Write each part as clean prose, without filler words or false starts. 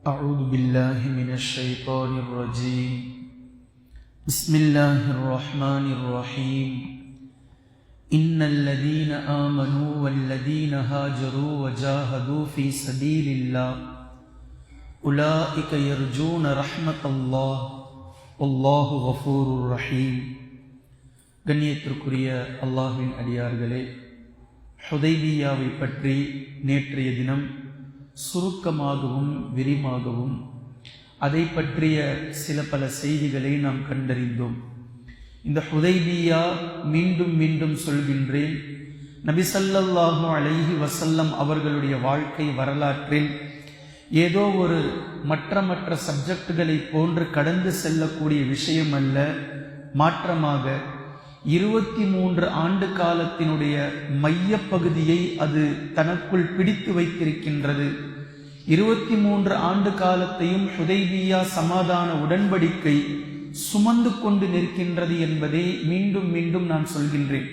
أعوذ بالله من الشيطان الرجيم بسم الله الرحمن الرحيم إن الذين آمنوا والذين هاجروا وجاهدوا في سبيل الله أولئك يرجون رحمة الله والله غفور رحيم. கண்ணியத்திற்குரிய அல்லாஹ்வின் அடியார்களே, ஹுதைபியாவை பற்றி நேற்றைய தினம் சுருக்கமாகவும் விரிவாகவும் அதை பற்றிய சில பல செய்திகளை நாம் கண்டறிந்தோம். இந்த ஹுதைபியா மீண்டும் மீண்டும் சொல்கின்றேன், நபி ஸல்லல்லாஹு அலைஹி வஸல்லம் அவர்களுடைய வாழ்க்கை வரலாற்றில் ஏதோ ஒரு மற்ற சப்ஜெக்டுகளை போன்று கடந்து செல்லக்கூடிய விஷயம் அல்ல. மாற்றமாக 23 ஆண்டு காலத்தினுடைய மைய பகுதியை அது தனக்குள் பிடித்து வைத்திருக்கின்றது. 23 ஆண்டு காலத்தையும் ஹுதைபியா சமாதான உடன்படிக்கை சுமந்து கொண்டு நிற்கின்றது என்பதை மீண்டும் மீண்டும் நான் சொல்கின்றேன்.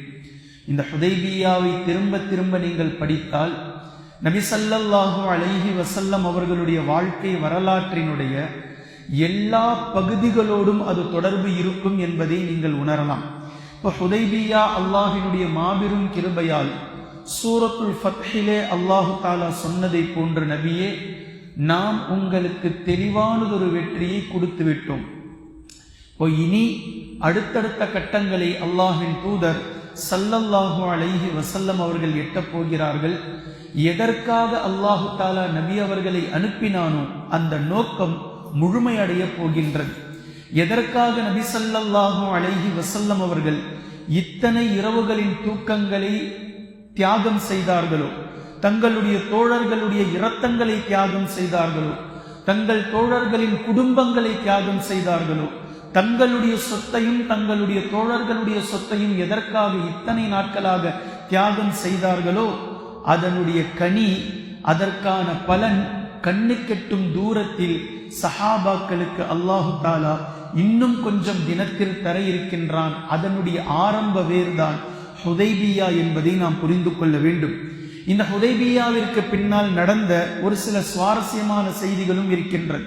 இந்த ஹுதைபியாவை திரும்ப நீங்கள் படித்தால் நபி ஸல்லல்லாஹு அலைஹி வஸல்லம் அவர்களுடைய வாழ்க்கை வரலாற்றினுடைய எல்லா பகுதிகளோடும் அது தொடர்பு இருக்கும் என்பதை நீங்கள் உணரலாம். இப்போ ஹுதைபியா அல்லாஹினுடைய மாபெரும் கிருபையால் சூரத்துல் ஃபத்ஹிலே அல்லாஹு தாலா சொன்னதை போன்ற, நபியே, நாம் உங்களுக்கு தெளிவானதொரு வெற்றியை கொடுத்து விட்டோம். இப்போ இனி அடுத்தடுத்த கட்டங்களை அல்லாஹின் தூதர் ஸல்லல்லாஹு அலைஹி வஸல்லம் அவர்கள் எட்டப் போகிறார்கள். எதற்காக அல்லாஹு தாலா நபி அவர்களை அனுப்பினானோ அந்த நோக்கம் முழுமையடைய போகின்றது. எதற்காக நபி ஸல்லல்லாஹு அலைஹி வஸல்லம் அவர்கள் இத்தனை இரவுகளின் தூக்கங்களை தியாகம் செய்தார்களோ, தங்களுடைய தோழர்களுடைய இரத்தங்களை தியாகம் செய்தார்களோ, தங்கள் தோழர்களின் குடும்பங்களை தியாகம் செய்தார்களோ, தங்களுடைய சொத்தையும் தங்களுடைய தோழர்களுடைய சொத்தையும் எதற்காக இத்தனை நாட்களாக தியாகம் செய்தார்களோ, அதனுடைய கனி, அதற்கான பலன் கண்ணுக்கெட்டும் தூரத்தில் சஹாபாக்களுக்கு அல்லாஹு தாலா இன்னும் கொஞ்சம் தினத்தில் தர இருக்கின்றான். அதனுடைய ஆரம்ப வேர்தான் ஹுதைபியா என்பதை நாம் புரிந்து கொள்ள வேண்டும். இந்த ஹுதைபியாவிற்கு பின்னால் நடந்த ஒரு சில சுவாரஸ்யமான செய்திகளும் இருக்கின்றது.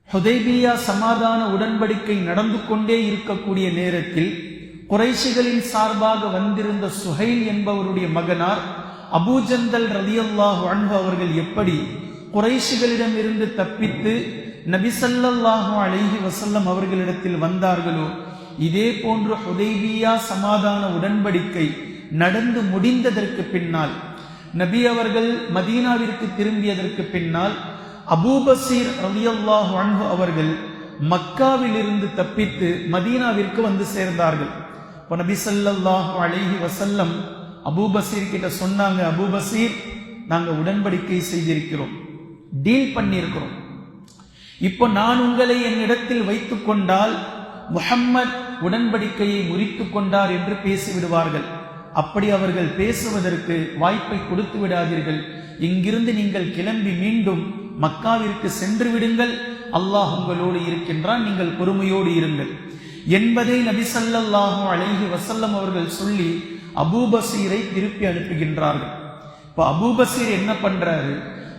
ஹுதைபியா சமாதான உடன்படிக்கை நடந்து கொண்டே இருக்கக்கூடிய நேரத்தில் குறைஷிகளின் சார்பாக வந்திருந்த சுஹைல் என்பவருடைய மகனார் அபூஜந்தல் ரலியல்லாஹு அன்ஹு அவர்கள் எப்படி குறைஷிகளிடம் இருந்து தப்பித்து நபி ஸல்லல்லாஹு அலைஹி வஸல்லம் அவர்களிடத்தில் வந்தார்களோ, இதே போன்று ஹுதைபியா சமாதான உடன்படிக்கை நடந்து முடிந்ததற்கு பின்னால், நபி அவர்கள் மதீனாவிற்கு திரும்பியதற்கு பின்னால் அபூபஸீர் ரலியல்லாஹு அன்ஹு அவர்கள் மக்காவில் இருந்து தப்பித்து மதீனாவிற்கு வந்து சேர்ந்தார்கள். இப்போ நபி ஸல்லல்லாஹு அலைஹி வஸல்லம் அபூபஸீர் கிட்ட சொன்னாங்க, அபூபஸீர், நாங்க உடன்படிக்கை செய்திருக்கிறோம், டீல் பண்ணியிருக்கிறோம். இப்போ நான் உங்களை என்னிடத்தில் வைத்துக் கொண்டால் முஹம்மத் உடன்படிக்கையை முறித்து கொண்டார் என்று பேசிவிடுவார்கள். அப்படி அவர்கள் பேசுவதற்கு வாய்ப்பை கொடுத்து விடாதீர்கள். இங்கிருந்து நீங்கள் கிளம்பி மீண்டும் மக்காவிற்கு சென்று விடுங்கள். அல்லாஹ் உங்களோடு இருக்கின்றான், நீங்கள் பொறுமையோடு இருங்கள் என்பதை நபி ஸல்லல்லாஹு அலைஹி வஸல்லம் அவர்கள் சொல்லி அபூபஸீரை திருப்பி அனுப்புகின்றார்கள். இப்போ அபூபஸீர் என்ன பண்றாரு,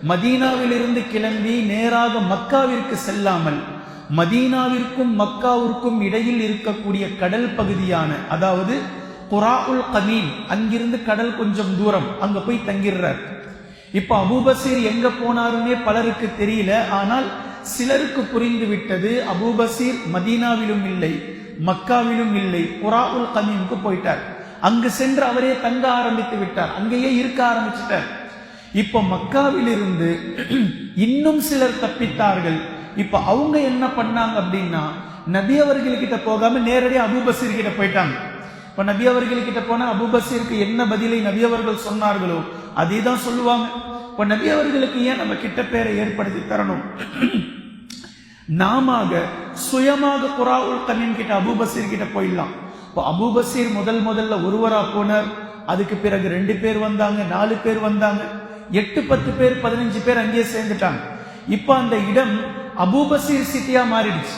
மதீனாவிலிருந்து கிளம்பி நேராக மக்காவிற்கு செல்லாமல் மதீனாவிற்கும் மக்காவிற்கும் இடையில் இருக்கக்கூடிய கடல் பகுதியான, அதாவது குராஉல் கமீன், அங்கிருந்து கடல் கொஞ்சம் தூரம், அங்க போய் தங்கிடுறார். இப்ப அபூபஸீர் எங்க போனாருன்னே பலருக்கு தெரியல. ஆனால் சிலருக்கு புரிந்து விட்டது, அபூபஸீர் மதீனாவிலும் இல்லை மக்காவிலும் இல்லை, குராஉல் கமீனுக்கு போயிட்டார். அங்கு சென்று அவரே தங்க ஆரம்பித்து விட்டார், அங்கேயே இருக்க ஆரம்பிச்சிட்டார். இப்ப மக்காவிலிருந்து இன்னும் சிலர் தப்பித்தார்கள். இப்ப அவங்க என்ன பண்ணாங்க அப்படின்னா, நபி அவர்கள்கிட்ட போகாம நேரடியாக அபூபஸீர் கிட்ட போயிட்டாங்க. இப்ப நபி அவர்கள்கிட்ட போனா அபூபஸீருக்கு என்ன பதிலை நபி அவர்கள் சொன்னார்களோ அதே தான் சொல்லுவாங்க. இப்ப நபி அவர்களுக்கு ஏன் நம்ம கிட்ட பேரை ஏற்படுத்தி தரணும்? நாம சுயமாக குராஉல் கமீன் கிட்ட அபூபஸீர் கிட்ட போயிடலாம். இப்போ அபூபஸீர் முதல்ல ஒருவரா போனார். அதுக்கு பிறகு 2 பேர் வந்தாங்க, 4 பேர் வந்தாங்க, 8, 10 பேர், 15 பேர் அங்கேயே சேர்ந்துட்டாங்க. இப்ப அந்த இடம் அபூபஸீர் சிட்டியா மாறிடுச்சு.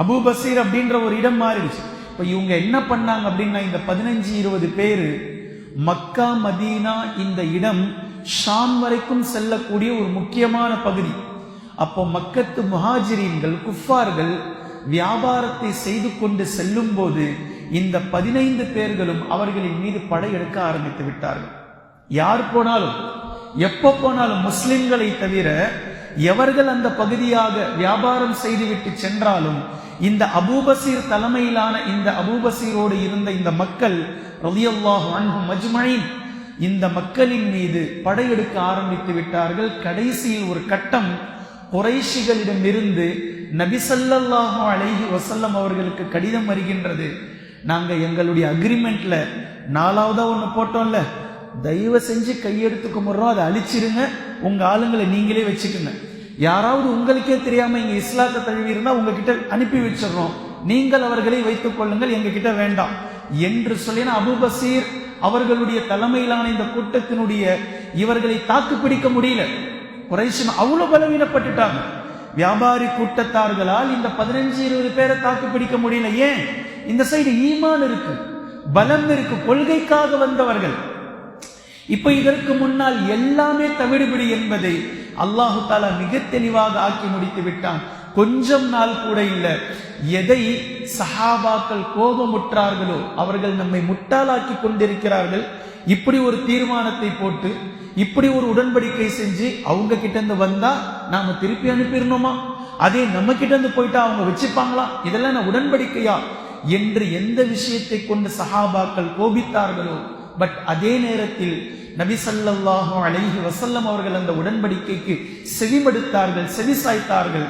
அபூபஸீர் அப்படின்ற ஒரு இடம் மாறிடுச்சு. இப்ப இவங்க என்ன பண்ணாங்க அப்படின்னா, இந்த 15-20 பேரு மக்கா மதீனா இந்த இடம் ஷாம் வரைக்கும் செல்லக்கூடிய ஒரு முக்கியமான பகுதி. அப்போ மக்கத்து முஹாஜிரீன்கள் குஃபார்கள் வியாபாரத்தை செய்து கொண்டு செல்லும் போது இந்த 15 பேர்களும் அவர்களின் மீது படையெடுக்க ஆரம்பித்து விட்டார்கள். யார் போனாலும் எப்ப போனாலும் முஸ்லிம்களை தவிர எவர்கள் அந்த பகுதியாக வியாபாரம் செய்துவிட்டு சென்றாலும் இந்த அபூபசீர் தலைமையிலான இந்த அபூபசீரோடு இருந்த இந்த மக்கள் ரலியல்லாஹு அன்ஹும் மஜ்மஈன் இந்த மக்களின் மீது படையெடுக்க ஆரம்பித்து விட்டார்கள். கடைசியில் ஒரு கட்டம் குறைஷிகளிடமிருந்து நபி ஸல்லல்லாஹு அலைஹி வஸல்லம் அவர்களுக்கு கடிதம் வருகின்றது. நாங்க எங்களுடைய அக்ரிமெண்ட்ல 4வதா ஒண்ணு போட்டோம்ல, தயவு செஞ்சு கையெடுத்துக்க முறோம், அதை அழிச்சிருங்க, உங்க ஆளுங்களை நீங்களே வச்சுக்கோங்க. யாராவது உங்களுக்கே தெரியாம இங்க இஸ்லாத்தை தழுவி இருந்தா உங்ககிட்ட அனுப்பி வச்சிடறோம், நீங்கள் அவர்களை வைத்துக் கொள்ளுங்கள், எங்க கிட்ட வேண்டாம் என்று சொல்லின அபூபசீர் அவர்களுடைய தலைமையிலான இந்த கூட்டத்தினுடைய இவர்களை தாக்கு பிடிக்க முடியல. குறைஷ் அவ்வளவு பலவீனப்பட்டுட்டாங்க. வியாபாரி கூட்டத்தார்களால் இந்த 15-20 பேரை தாக்கு பிடிக்க முடியல. ஏன்? இந்த சைடு ஈமான் இருக்கு, பலம் இருக்கு, கொள்கைக்காக வந்தவர்கள். இப்ப இதற்கு முன்னால் எல்லாமே தவிடுபிடி என்பதை அல்லாஹு தாலா மிக தெளிவாக ஆக்கி முடித்து விட்டான். கொஞ்சம் நாள் கூட இல்ல. எதை சஹாபாக்கள் கோபமுற்றார்களோ, அவர்கள் நம்மை முட்டாளாக்கி கொண்டிருக்கிறார்கள், இப்படி ஒரு தீர்மானத்தை போட்டு இப்படி ஒரு உடன்படிக்கை செஞ்சு அவங்க கிட்ட இருந்து வந்தா நாம திருப்பி அனுப்பிடணுமா, அதே நம்ம கிட்ட இருந்து போயிட்டா அவங்க வச்சுப்பாங்களா, இதெல்லாம் நான் உடன்படிக்கையா என்று எந்த விஷயத்தை கொண்டு சஹாபாக்கள் கோபித்தார்களோ, பட் அதே நேரத்தில் நபி ஸல்லல்லாஹு அலைஹி வஸல்லம் அவர்கள் அந்த உடன்படிக்கைக்கு செவிமடுத்தார்கள், செவிசாய்த்தார்கள்.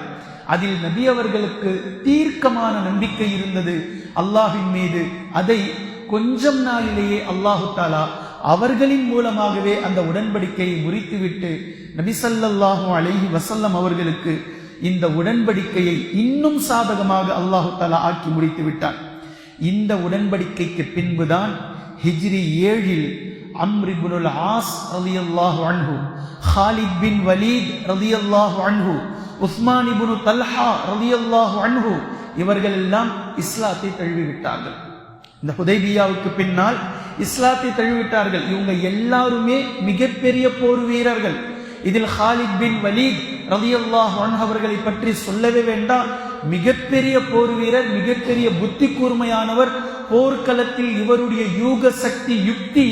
அதில் நபி அவர்களுக்கு தீர்க்கமான நம்பிக்கை இருந்தது அல்லாஹ்வின் மீது. அதை கொஞ்சம் நாளிலேயே அல்லாஹு தாலா அவர்களின் மூலமாகவே அந்த உடன்படிக்கையை முறித்துவிட்டு நபி ஸல்லல்லாஹு அலைஹி வஸல்லம் அவர்களுக்கு இந்த உடன்படிக்கையை இன்னும் சாதகமாக அல்லாஹு தாலா ஆக்கி முடித்து விட்டார். இந்த உடன்படிக்கைக்கு பின்புதான் ஹிஜ்ரி 7 அம்ர் இப்னுல் ஆஸ் ரலியல்லாஹு அன்ஹு, ஹாலித் பின் வலீத் ரலியல்லாஹு அன்ஹு, உஸ்மான் இப்னு தல்ஹா ரலியல்லாஹு அன்ஹு இவர்கள் எல்லாம் இஸ்லாத்தை தழுவிவிட்டார்கள். இந்த ஹுதைபியாவுக்கு பின்னால் இஸ்லாத்தை தழுவிவிட்டார்கள். இவங்க எல்லாருமே மிகப்பெரிய போர் வீரர்கள். இதில் ஹாலித் பின் வலீத் ரலியல்லாஹு அன்ஹு அவர்களை பற்றி சொல்லவே வேண்டாம். மிகப்பெரிய போர் வீரர், மிகப்பெரிய புத்தி கூர்மையானவர். போர்க்களத்தில் இவருடைய யூக சக்தி, யுக்தி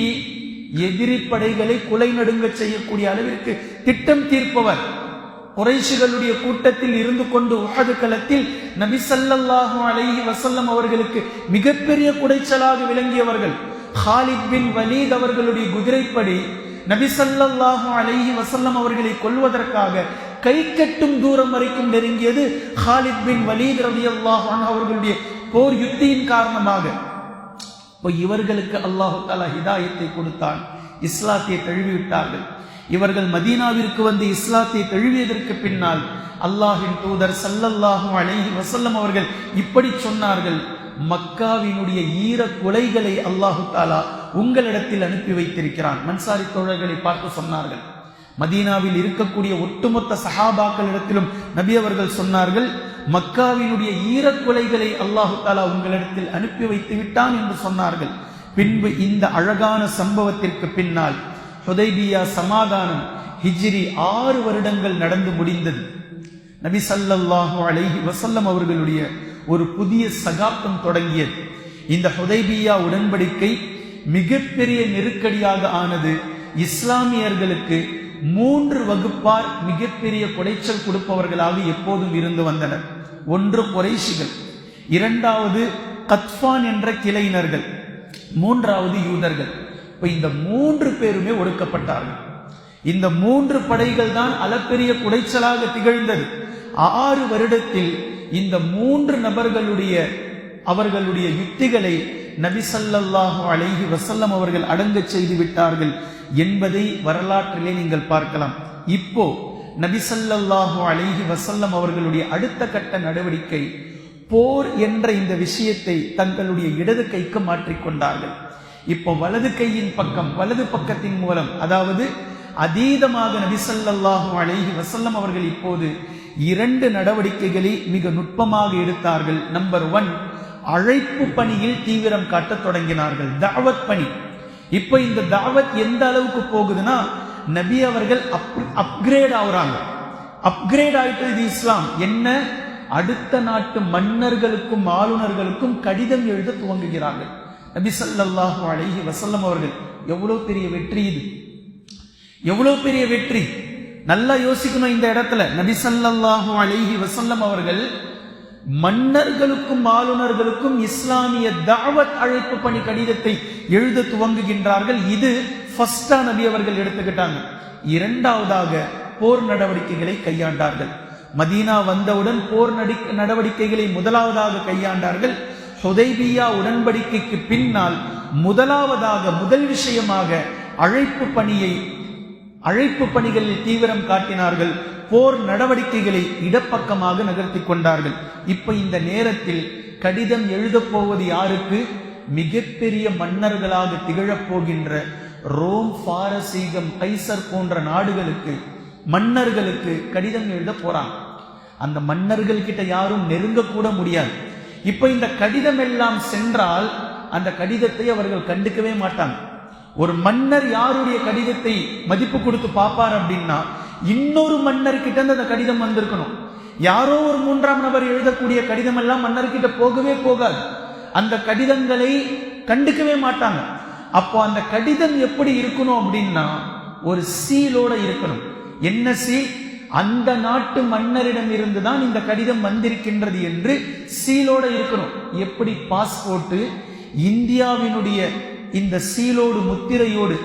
எதிரி படைகளை குலை நடுங்க செய்யக்கூடிய அளவிற்கு திட்டம் தீர்ப்பவர். குறைஷிகளுடைய கூட்டத்தில் இருந்து கொண்டு உஹது களத்தில் நபி ஸல்லல்லாஹு அலைஹி வஸல்லம் அவர்களுக்கு மிகப்பெரிய குடைச்சலாக விளங்கியவர்கள். ஹாலித் பின் வலீத் அவர்களுடைய குதிரைப்படி நபி ஸல்லல்லாஹு அலைஹி வஸல்லம் அவர்களை கொல்வதற்காக கை கட்டும் தூரம் வரைக்கும் நெருங்கியது ஹாலித் பின் வலீத் ரலியல்லாஹு அன்ஹு அவர்களுடைய போர் யுக்தியின் காரணமாக. இவர்களுக்கு அல்லாஹு தஆலா ஹிதாயத்தை கொடுத்தான், இஸ்லாத்தை தழுவிவிட்டார்கள். இவர்கள் மதீனாவிற்கு வந்து இஸ்லாத்தை தழுவியதற்கு பின்னால் அல்லாஹ்வின் தூதர் ஸல்லல்லாஹு அலைஹி வஸல்லம் அவர்கள் இப்படி சொன்னார்கள், மக்காவினுடைய ஈர கொலைகளை அல்லாஹு தஆலா உங்களிடத்தில் அனுப்பி வைத்திருக்கிறான். மன்சாரி தோழர்களை பார்த்து சொன்னார்கள். மதீனாவில் இருக்கக்கூடிய ஒட்டுமொத்த சஹாபாக்களிடத்திலும் நபி அவர்கள் சொன்னார்கள், மக்காவினுடைய ஈர கொலைகளை அல்லாஹு தஆலா உங்களிடத்தில் அனுப்பி வைத்து விட்டான் என்று சொன்னார்கள். பின்பு இந்த அழகான சம்பவத்திற்கு பின்னால் ஹுதைபியா சமாதானம் ஹிஜ்ரி 6 வருடங்கள் நடந்து முடிந்தது. நபி ஸல்லல்லாஹு அலைஹி வஸல்லம் அவர்களுடைய ஒரு புதிய சகாப்தம் தொடங்கியது. இந்த ஹுதைபியா உடன்படிக்கை மிகப்பெரிய நெருக்கடியாக ஆனது. இஸ்லாமியர்களுக்கு 3 வகுப்பார் மிகப்பெரிய கொடைச்சல் கொடுப்பவர்களாக எப்போதும் இருந்து வந்தனர். ஒன்று குறைஷிகள், 2வது கத்ஃபான் என்ற கிளையினர்கள், 3வது யூதர்கள். இப்ப இந்த 3 பேருமே ஒடுக்கப்பட்டார்கள். இந்த 3 படைகள் தான் அளப்பெரிய குடைச்சலாக திகழ்ந்தது. 6 வருடத்தில் இந்த 3 நபர்களுடைய அவர்களுடைய யுக்திகளை நபி ஸல்லல்லாஹு அலைஹி வஸல்லம் அவர்கள் அடங்க செய்து விட்டார்கள் என்பதை வரலாற்றிலே நீங்கள் பார்க்கலாம். இப்போ நபி ஸல்லல்லாஹு அலைஹி வஸல்லம் அவர்களுடைய அடுத்த கட்ட நடவடிக்கை போர் என்ற இந்த விஷயத்தை தங்களுடைய இடது கைக்கு மாற்றிக்கொண்டார்கள். இப்போ வலது கையின் பக்கம், வலது பக்கத்தின் மூலம், அதாவது அதீதமாக நபி ஸல்லல்லாஹு அலைஹி வஸல்லம் அவர்கள் இப்போது 2 நடவடிக்கைகளை மிக நுட்பமாக எடுத்தார்கள். நம்பர் 1, அழைப்பு பணியில் தீவிரம் காட்ட தொடங்கினார்கள், தாவத் பணி. இப்ப இந்த தாவத் எந்த அளவுக்கு போகுதுன்னா, நபி அவர்கள் அப்கிரேட் ஆகுறாங்க. அப்கிரேட் ஆயிட்டு இது இஸ்லாம். என்ன? அடுத்த நாட்டு மன்னர்களுக்கும் ஆளுநர்களுக்கும் கடிதம் எழுத துவங்குகிறார்கள். நபி ஸல்லல்லாஹு அலைஹி வஸல்லம் அவர்கள், எவ்வளவு பெரிய வெற்றி இது, எவ்வளவு பெரிய வெற்றி. நல்லா யோசிக்கணும் இந்த இடத்துல. நபி ஸல்லல்லாஹு அலைஹி வஸல்லம் அவர்கள் மன்னர்களுக்கும் ஆளுநர்களுக்கும் இஸ்லாமிய தாவத் அழைப்பு பணி கடிதத்தை எழுத துவங்குகின்றார்கள். இது ஃபர்ஸ்டா நபி அவர்கள் எடுத்துக்கிட்டாங்க. இரண்டாவதாக போர் நடவடிக்கைகளை கையாண்டார்கள். மதீனா வந்தவுடன் போர் நடவடிக்கைகளை முதலாவதாக கையாண்டார்கள். ஹுதைபியா உடன்படிக்கைக்கு பின்னால் முதல் விஷயமாக அழைப்பு பணிகளில் தீவிரம் காட்டினார்கள். போர் நடவடிக்கைகளை இடப்பக்கமாக நகர்த்தி கொண்டார்கள். இப்ப இந்த நேரத்தில் கடிதம் எழுதப் போவது யாருக்கு? மிகப்பெரிய மன்னர்களாக திகழப் போகின்ற ரோம், பாரசீகம், கைசர் போன்ற நாடுகளுக்கு, மன்னர்களுக்கு கடிதம் எழுத போறாங்க. அந்த மன்னர்கள் கிட்ட யாரும் நெருங்க கூட முடியாது. இப்ப இந்த கடிதம் எல்லாம் சென்றால் அந்த கடிதத்தை அவர்கள் கண்டுக்கவே மாட்டாங்க. ஒரு மன்னர் யாருடைய கடிதத்தை மதிப்பு கொடுத்து பார்ப்பார் அப்படின்னா, இன்னொரு மன்னர் கிட்ட அந்த கடிதம் வந்திருக்கணும். யாரோ ஒரு மூன்றாம் நபர் எழுதக்கூடிய கடிதம் எல்லாம் மன்னர்கிட்ட போகவே போகாது. அந்த கடிதங்களை கண்டுக்கவே மாட்டாங்க. அப்போ அந்த கடிதம் எப்படி இருக்கணும் அப்படின்னா, ஒரு சீலோட இருக்கணும். என்ன சீல்? அந்த நாட்டு மன்னரிடம் இருந்துதான் இந்த கடிதம் வந்திருக்கின்றது என்று சீலோட இருக்கணும். எப்படி பாஸ்போர்ட் இந்தியாவினுடைய இந்த சீலோடு முத்திரையோடு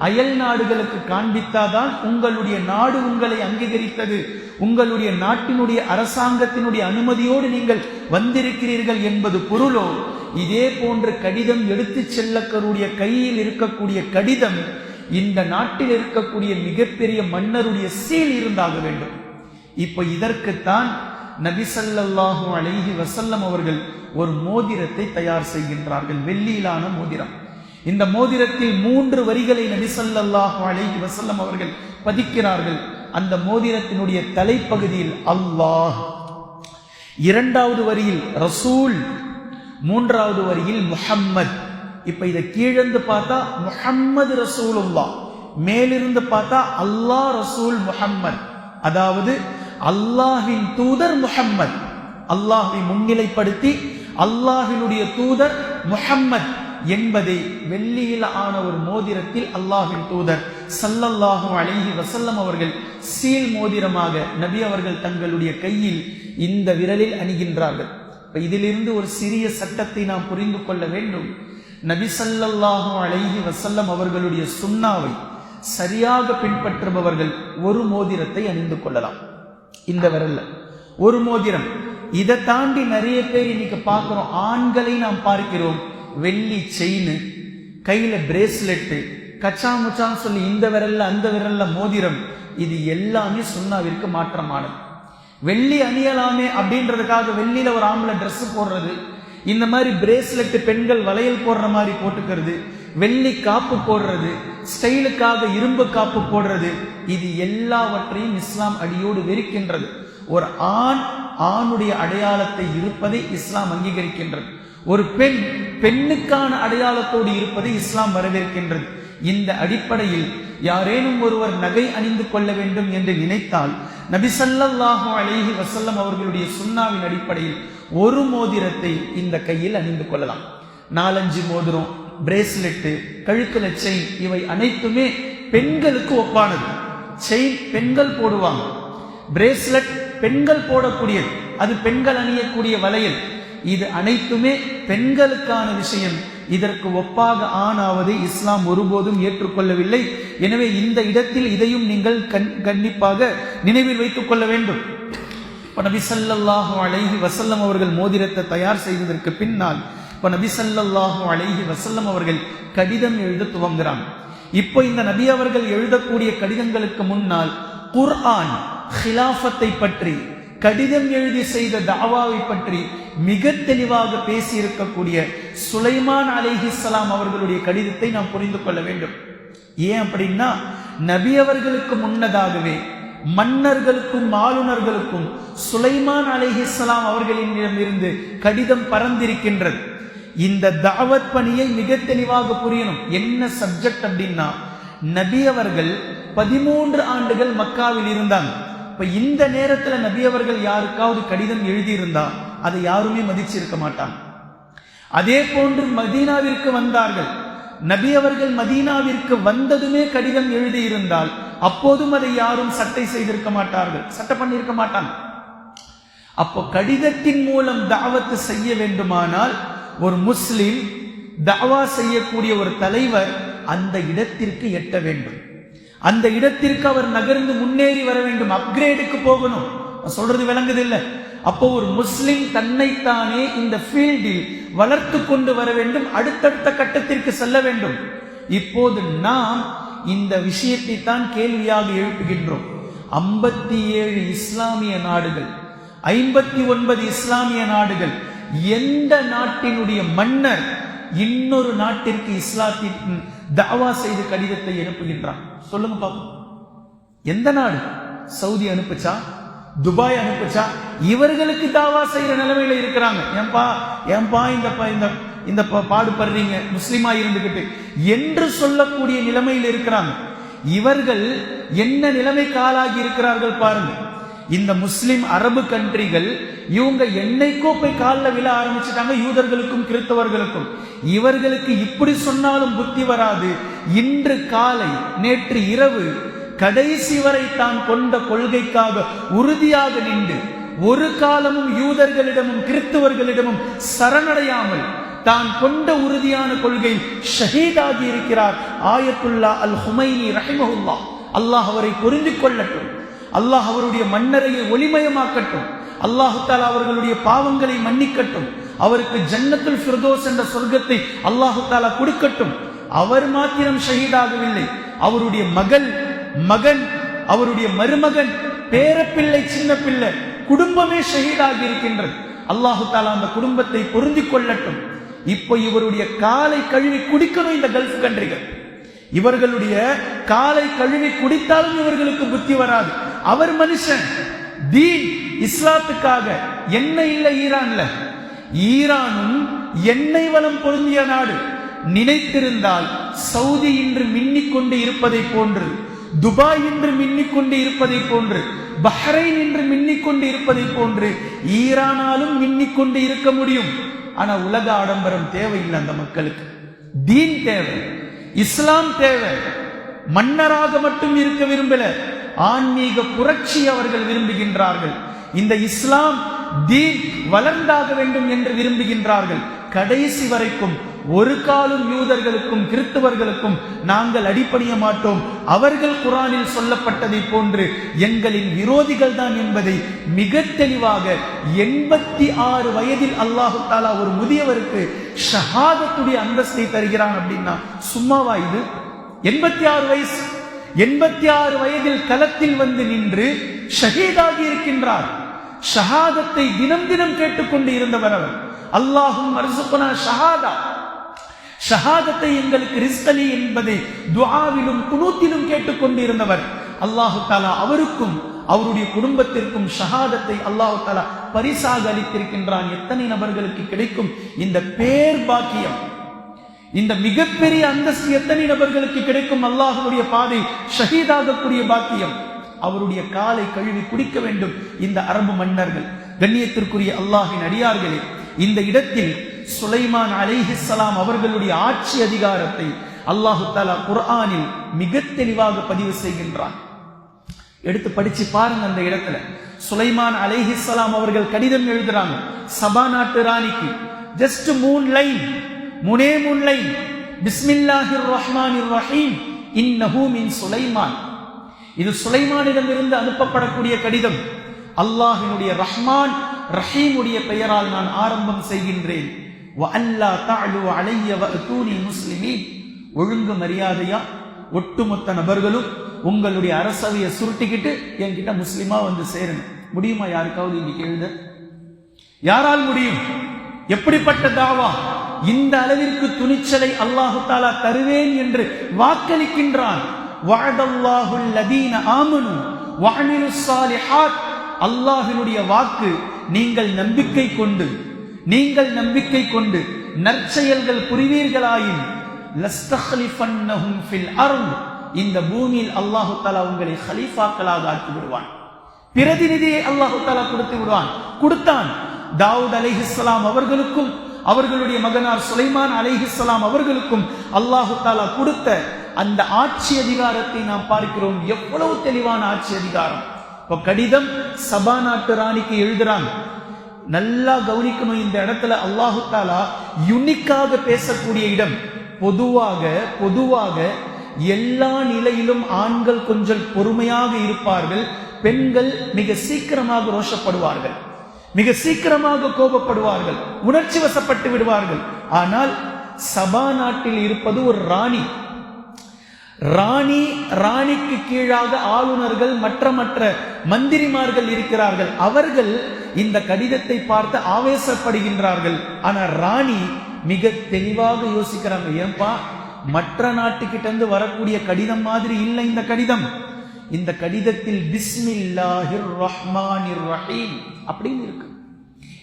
அயல் நாடுகளுக்கு காண்பித்தாதான் உங்களுடைய நாடு உங்களை அங்கீகரித்தது, உங்களுடைய நாட்டினுடைய அரசாங்கத்தினுடைய அனுமதியோடு நீங்கள் வந்திருக்கிறீர்கள் என்பது பொருளோ, இதே போன்ற கடிதம் எடுத்து செல்லக்கூடிய கையில் இருக்கக்கூடிய கடிதம் இந்த நாட்டில் இருக்கக்கூடிய மிகப்பெரிய மன்னருடைய சீல் இருந்தாக வேண்டும். இப்ப இதற்குத்தான் நபி ஸல்லல்லாஹு அலைஹி வஸல்லம் அவர்கள் ஒரு மோதிரத்தை தயார் செய்கின்றார்கள். வெள்ளியிலான மோதிரம். இந்த மோதிரத்தில் 3 வரிகளை நபி ஸல்லல்லாஹு அலைஹி வஸல்லம் அவர்கள் பதிக்கிறார்கள். அந்த மோதிரத்தினுடைய தலைப்பகுதியில் அல்லாஹ், 2வது வரியில் ரசூல், 3வது வரியில் முஹம்மத். இப்ப இதை கீழிருந்து பார்த்தா முஹம்மது ரசூலுல்லாஹ், மேலிருந்து பார்த்தா அல்லாஹ் ரசூல் முஹம்மத். அதாவது அல்லாஹ்வின் தூதர் முஹம்மத். அல்லாஹ்வை முன்னிலைப்படுத்தி அல்லாஹ்வினுடைய தூதர் முஹம்மத் என்பதை வெள்ளியில் ஆன ஒரு மோதிரத்தில் அல்லாஹ்வின் தூதர் ஸல்லல்லாஹு அலைஹி வஸல்லம் அவர்கள் சீல் மோதிரமாக நபி அவர்கள் தங்களுடைய கையில் இந்த விரலில் அணிகின்றார்கள். இதிலிருந்து ஒரு சிறிய சட்டத்தை நாம் புரிந்து கொள்ள வேண்டும். நபி ஸல்லல்லாஹு அலைஹி வஸல்லம் அவர்களுடைய சுன்னாவை சரியாக பின்பற்றுபவர்கள் ஒரு மோதிரத்தை அணிந்து கொள்ளலாம். இந்த விரல்ல ஒரு மோதிரம். இதை தாண்டி நிறைய பேர் இன்னைக்கு பார்க்கிறோம். ஆண்களை நாம் பார்க்கிறோம், வெள்ளி செயின், கையில பிரேஸ்லெட், கச்சா முச்சான்னு சொல்லி இந்த விரல்ல அந்த விரல்ல மோதிரம். இது எல்லாமே சுன்னாவிற்கு மாற்றமானது. வெள்ளி அணியலாமே அப்படின்றதுக்காக வெள்ளியில ஒரு ஆம்பளை ட்ரெஸ் போடுறது, இந்த மாதிரி பிரேஸ்லெட் பெண்கள் வளையல் போடுற மாதிரி போட்டுக்கிறது, வெள்ளி காப்பு போடுறது, ஸ்டைலுக்காக இரும்பு காப்பு போடுறது, இது எல்லாவற்றையும் இஸ்லாம் அடியோடு வெறுக்கின்றது. ஒரு ஆணுடைய அடையாளத்தை இருப்பதை இஸ்லாம் அங்கீகரிக்கின்றது. ஒரு பெண்ணுக்கான அடையாளத்தோடு இருப்பதை இஸ்லாம் வரவேற்கின்றது. இந்த அடிப்படையில் யாரேனும் ஒருவர் நகை அணிந்து கொள்ள வேண்டும் என்று நினைத்தால் நபி ஸல்லல்லாஹு அலைஹி வஸல்லம் அவர்களுடைய சுன்னாவின் அடிப்படையில் ஒரு மோதிரத்தை இந்த கையில் அணிந்து கொள்ளலாம். 4-5 மோதிரம், பிரேஸ்லெட், கழுத்துல செயின், இவை அனைத்துமே பெண்களுக்கு ஒப்பானது. செயின் பெண்கள் போடுவாங்க, பிரேஸ்லெட் பெண்கள் போடக்கூடியது, அது பெண்கள் அணியக்கூடிய வளையல். இது அனைத்துமே பெண்களுக்கான விஷயம். இதற்கு ஒப்பாக ஆணாவதை இஸ்லாம் ஒருபோதும் ஏற்றுக்கொள்ளவில்லை. எனவே இந்த இடத்தில் இதையும் நீங்கள் கண்டிப்பாக நினைவில் வைத்துக் கொள்ள வேண்டும். நபி ஸல்லல்லாஹு அலைஹி வஸல்லம் அவர்கள் மோதிரத்தை தயார் செய்ததற்கு பின்னால் நபி ஸல்லல்லாஹு அலைஹி வஸல்லம் அவர்கள் கடிதம் எழுத துவங்குறாங்க. இப்போ இந்த நபி அவர்கள் எழுதக்கூடிய கடிதங்களுக்கு முன்னால் குர்ஆன் ஹிலாஃபத்தை பற்றி, கடிதம் எழுதி செய்த தாவாவை பற்றி மிக தெளிவாக பேசி இருக்கக்கூடிய சுலைமான் அலைஹிஸ்ஸலாம் அவர்களுடைய கடிதத்தை நாம் புரிந்து கொள்ள வேண்டும். ஏன் அப்படின்னா, நபி அவர்களுக்கு முன்னதாகவே மன்னர்களுக்கும் ஆளுநர்களுக்கும் சுலைமான் அலைஹிஸ்ஸலாம் அவர்களிடமிருந்து கடிதம் பறந்திருக்கின்றது. இந்த தாவத் பணியை மிக தெளிவாக புரியணும். என்ன சப்ஜெக்ட் அப்படின்னா, நபி அவர்கள் 13 ஆண்டுகள் மக்காவில் இருந்தாங்க. அப்ப இந்த நேரத்துல நபி அவர்கள் யாருக்காவது கடிதம் எழுதியிருந்தா அதை யாருமே மதிச்சிருக்க மாட்டாங்க. அதே போன்று மதீனாவிற்கு வந்தார்கள். நபி அவர்கள் மதீனாவிற்கு வந்ததுமே கடிதம் எழுதியிருந்தால் அப்போதும் அதை யாரும் சட்டை செய்திருக்க மாட்டார்கள், சட்டை பண்ணியிருக்க மாட்டாங்க. அப்போ கடிதத்தின் மூலம் தாவத்து செய்ய வேண்டுமானால் ஒரு முஸ்லிம் தாவா செய்யக்கூடிய ஒரு தலைவர் அந்த இடத்திற்கு எட்ட வேண்டும். அந்த இடத்திற்கு அவர் நகர்ந்து முன்னேறி வர வேண்டும், அப்கிரேடுக்கு போகணும். சொல்றது விளங்குது இல்ல? அப்போ ஒரு முஸ்லிம் தன்னைத்தானே இந்த ஃபீல்டில் வளர்த்து கொண்டு வர வேண்டும், அடுத்தடுத்த கட்டத்திற்கு செல்ல வேண்டும். இப்போது நாம் இந்த விஷயத்தை தான் கேள்வியாக எழுப்புகின்றோம். 57 இஸ்லாமிய நாடுகள், 59 இஸ்லாமிய நாடுகள், எந்த நாட்டினுடைய மன்னர் இன்னொரு நாட்டிற்கு இஸ்லாத்திற்கு தாவா செய்து கடிதத்தை அனுப்புகின்றான்? சொல்லுங்க பாப்போம். எந்த நாடு? சவுதி அனுப்புச்சா? துபாய் அனுப்புச்சா? இவர்களுக்கு தாவா செய்யற நிலைமையில இருக்கிறாங்க. ஏன்பா இந்த பாடுபடுறீங்க முஸ்லிமா இருந்துகிட்டு என்று சொல்லக்கூடிய நிலைமையில் இருக்கிறாங்க. இவர்கள் என்ன நிலைமைக்கு ஆளாகி இருக்கிறார்கள் பாருங்க. இந்த முஸ்லிம் அரபு கண்ட்ரிகள் இவங்க என்னைக்கோ போய் காலில் விழ ஆரம்பிச்சுட்டாங்க, யூதர்களுக்கும் கிறிஸ்தவர்களுக்கும். இவர்களுக்கு இப்படி சொன்னாலும் புத்தி வராது. இன்று காலை, நேற்று இரவு கடைசி வரை தான் கொண்ட கொள்கைக்காக உறுதியாக நின்று ஒரு காலமும் யூதர்களிடமும் கிறிஸ்தவர்களிடமும் சரணடையாமல் தான் கொண்ட உறுதியான கொள்கை ஷஹீதாகி இருக்கிறார் ஆயத்துல்லா அல் ஹுமைனி ரஹிமஹுல்லா. அல்லாஹ் அவரை புரிந்து கொள்ளட்டும், அல்லாஹ் அவருடைய மன்னரையை ஒளிமயமாக்கட்டும், அல்லாஹு தஆலா அவர்களுடைய பாவங்களை மன்னிக்கட்டும், அவருக்கு ஜன்னத்துல் ஃபிர்தௌஸ் என்ற சொர்க்கத்தை அல்லாஹு தஆலா கொடுக்கட்டும். அவர் மாத்திரம் ஷஹீதாகவில்லை, அவருடைய மகன், அவருடைய மருமகன், பேரப்பிள்ளை, சின்ன பிள்ளை, குடும்பமே ஷஹீதாகி இருக்கின்றது. அல்லாஹு தஆலா அந்த குடும்பத்தை பொருந்தி கொள்ளட்டும். இப்போ இவருடைய காலை கழுவி குடிக்கணும் இந்த கல்ஃப் கண்ட்ரிகள். இவர்களுடைய காலை கழுவி குடித்தாலும் இவர்களுக்கு புத்தி வராது. அவர் மனுஷன், தீன் இஸ்லாத்துக்காக. எண்ணெய் இல்லை ஈரான்ல, ஈரானும் எண்ணெய் வளம் பொருந்திய நாடு. நினைத்திருந்தால் சவுதி இன்று மின்னிக்கொண்டு இருப்பதை போன்று, துபாய் இன்று மின்னிக்கொண்டு இருப்பதை போன்று, பஹ்ரைன் இன்று மின்னிக்கொண்டு இருப்பதை போன்று ஈரானாலும் மின்னிக்கொண்டு இருக்க முடியும். ஆனா உலக ஆடம்பரம் தேவையில்லை அந்த மக்களுக்கு. தீன் தேவை, இஸ்லாம் தேவை. மன்னராக மட்டும் இருக்க விரும்பல, ஆன்மீக புரட்சி அவர்கள் விரும்புகின்றார்கள். இந்த இஸ்லாம் தீன் வளர்ந்தாக வேண்டும் என்று விரும்புகின்றார்கள். கடைசி வரைக்கும் ஒரு காலம் யூதர்களுக்கும் கிறிஸ்தவர்களுக்கும் நாங்கள் அடிபணிய மாட்டோம். அவர்கள் குர்ஆனில் சொல்லப்பட்டதை போன்று எங்களின் விரோதிகள் தான் என்பதை மிக தெளிவாக 86 வயதில் அல்லாஹு தஆலா ஒரு முதியவருக்கு ஷஹாதத்துடைய அந்தஸ்தை தருகிறான். அப்படின்னா சும்மாவா இது? 86 வயசு, 86 வயதில் களத்தில் வந்து நின்று ஷஹீதாகி இருக்கின்றார். ஷஹாதத்தை தினம் தினம் கேட்டுக்கொண்டு இருந்தவர் அவர். அல்லாஹும் அர்சுக்னா ஷஹாதா, ஷஹாதத்தை எங்களுக்கு ரிஸ்கலி என்பதை துஆவிலும் குனூத்திலும் கேட்டுக்கொண்டு இருந்தவர். அல்லாஹு தஆலா அவருக்கும் அவருடைய குடும்பத்திற்கும் ஷஹாதத்தை அல்லாஹு தஆலா பரிசாக அளித்திருக்கின்றான். எத்தனை நபர்களுக்கு கிடைக்கும் இந்த பேர் பாக்கியம், இந்த மிகப்பெரிய அந்தஸ்து எத்தனை நபர்களுக்கு கிடைக்கும்? அல்லாஹ்வுடைய பாதை ஷஹீதாகக்கூடிய பாக்கியம். அவருடைய காலை கழுவி குடிக்க வேண்டும் இந்த அரபு மன்னர்கள். கண்ணியத்திற்குரிய அல்லாஹ்வின் அடியார்களே, இந்த இடத்தில் சுலைமான் அலைஹிஸ்ஸலாம் அவர்களுடைய ஆட்சி அதிகாரத்தை அல்லாஹு தஆலா குர்ஆனில் மிக தெளிவாக பதிவு செய்கின்றான். எடுத்து படிச்சு பாருங்க. அந்த இடத்துல சுலைமான் அலைஹிஸ்ஸலாம் அவர்கள் கடிதம் எழுதுறாங்க சபா நாட்டு ராணிக்கு. Just 3 line, 3 line. பிஸ்மில்லாஹிர் ரஹ்மானிர் ரஹீம் இன்னஹு மின் சுலைமான். இது சுலைமானிடமிருந்து அனுப்பப்படக்கூடிய கடிதம். அல்லாஹ்வினுடைய ரஹ்மான் ரஹீமுடைய பெயரால் நான் ஆரம்பம் செய்கின்றேன். வஅல்லா தஅலு அலைய வஅதூனி முஸ்லிமீன். ஒழுங்கு மரியாதையா ஒட்டுமொத்த நபர்களும் உங்களுடைய அரசவையை சுருட்டிக்கிட்டு என்கிட்ட முஸ்லிமா வந்து சேருங்க. முடியுமா யாருக்காவது இன்னைக்கு எழுத? யாரால் முடியும்? எப்படிப்பட்ட தாவா! இந்த அளவிற்கு துணிச்சலை அல்லாஹு தஆலா தருவேன் என்று வாக்களிக்கின்றான். வஅதல்லாஹுல் லதீன ஆமனு வஅமிலுஸ் ஸாலிஹாத். அல்லாஹ்வினுடைய வாக்கு, நீங்கள் நம்பிக்கை கொண்டு நற்செயல்கள் புரிவீர்களாயின் லஸ்தக்லிஃபன்னஹும் ஃபில் அர்த். இந்த பூமியில் அல்லாஹு தஆலா உங்களை கலீஃபாக்களாக ஆக்கி விடுவான். பிரதிநிதியை அல்லாஹு தஆலா கொடுத்து விடுவான். கொடுத்தான். தாவூத் அலைஹிஸ்ஸலாம் அவர்களுக்கும் அவர்களுடைய மகனார் சுலைமான் அலைஹிஸ்ஸலாம் அவர்களுக்கும் அல்லாஹு தஆலா கொடுத்த அந்த ஆட்சி அதிகாரத்தை நாம் பார்க்கிறோம். எவ்வளவு தெளிவான ஆட்சி அதிகாரம். இப்போ கடிதம் சபா நாட்டு ராணிக்கு எழுதுறாங்க. நல்லா கவனிக்கணும். இந்த இடத்துல அல்லாஹு தஆலா யுனிக்காக பேசக்கூடிய இடம். பொதுவாக எல்லா நிலையிலும் ஆண்கள் கொஞ்சம் பொறுமையாக இருப்பார்கள், பெண்கள் மிக சீக்கிரமாக ரோஷப்படுவார்கள், மிக சீக்கிரமாக கோபப்படுவார்கள், உணர்ச்சி வசப்பட்டு விடுவார்கள். ஆனால் சபா நாட்டில் இருப்பது ஒரு ராணி. ராணிக்கு கீழாக ஆளுநர்கள் மற்ற மந்திரிமார்கள் இருக்கிறார்கள். அவர்கள் இந்த கடிதத்தை பார்த்து ஆவேசப்படுகின்றார்கள். ஆனா ராணி மிக தெளிவாக யோசிக்கிறாங்க. ஏன்பா, மற்ற நாட்டுக்கிட்ட இருந்து வரக்கூடிய கடிதம் மாதிரி இல்லை இந்த கடிதம். இந்த கடிதத்தில் பிஸ்மில்லாஹிர் ரஹ்மானிர் ரஹீம் அப்படின்னு இருக்கு.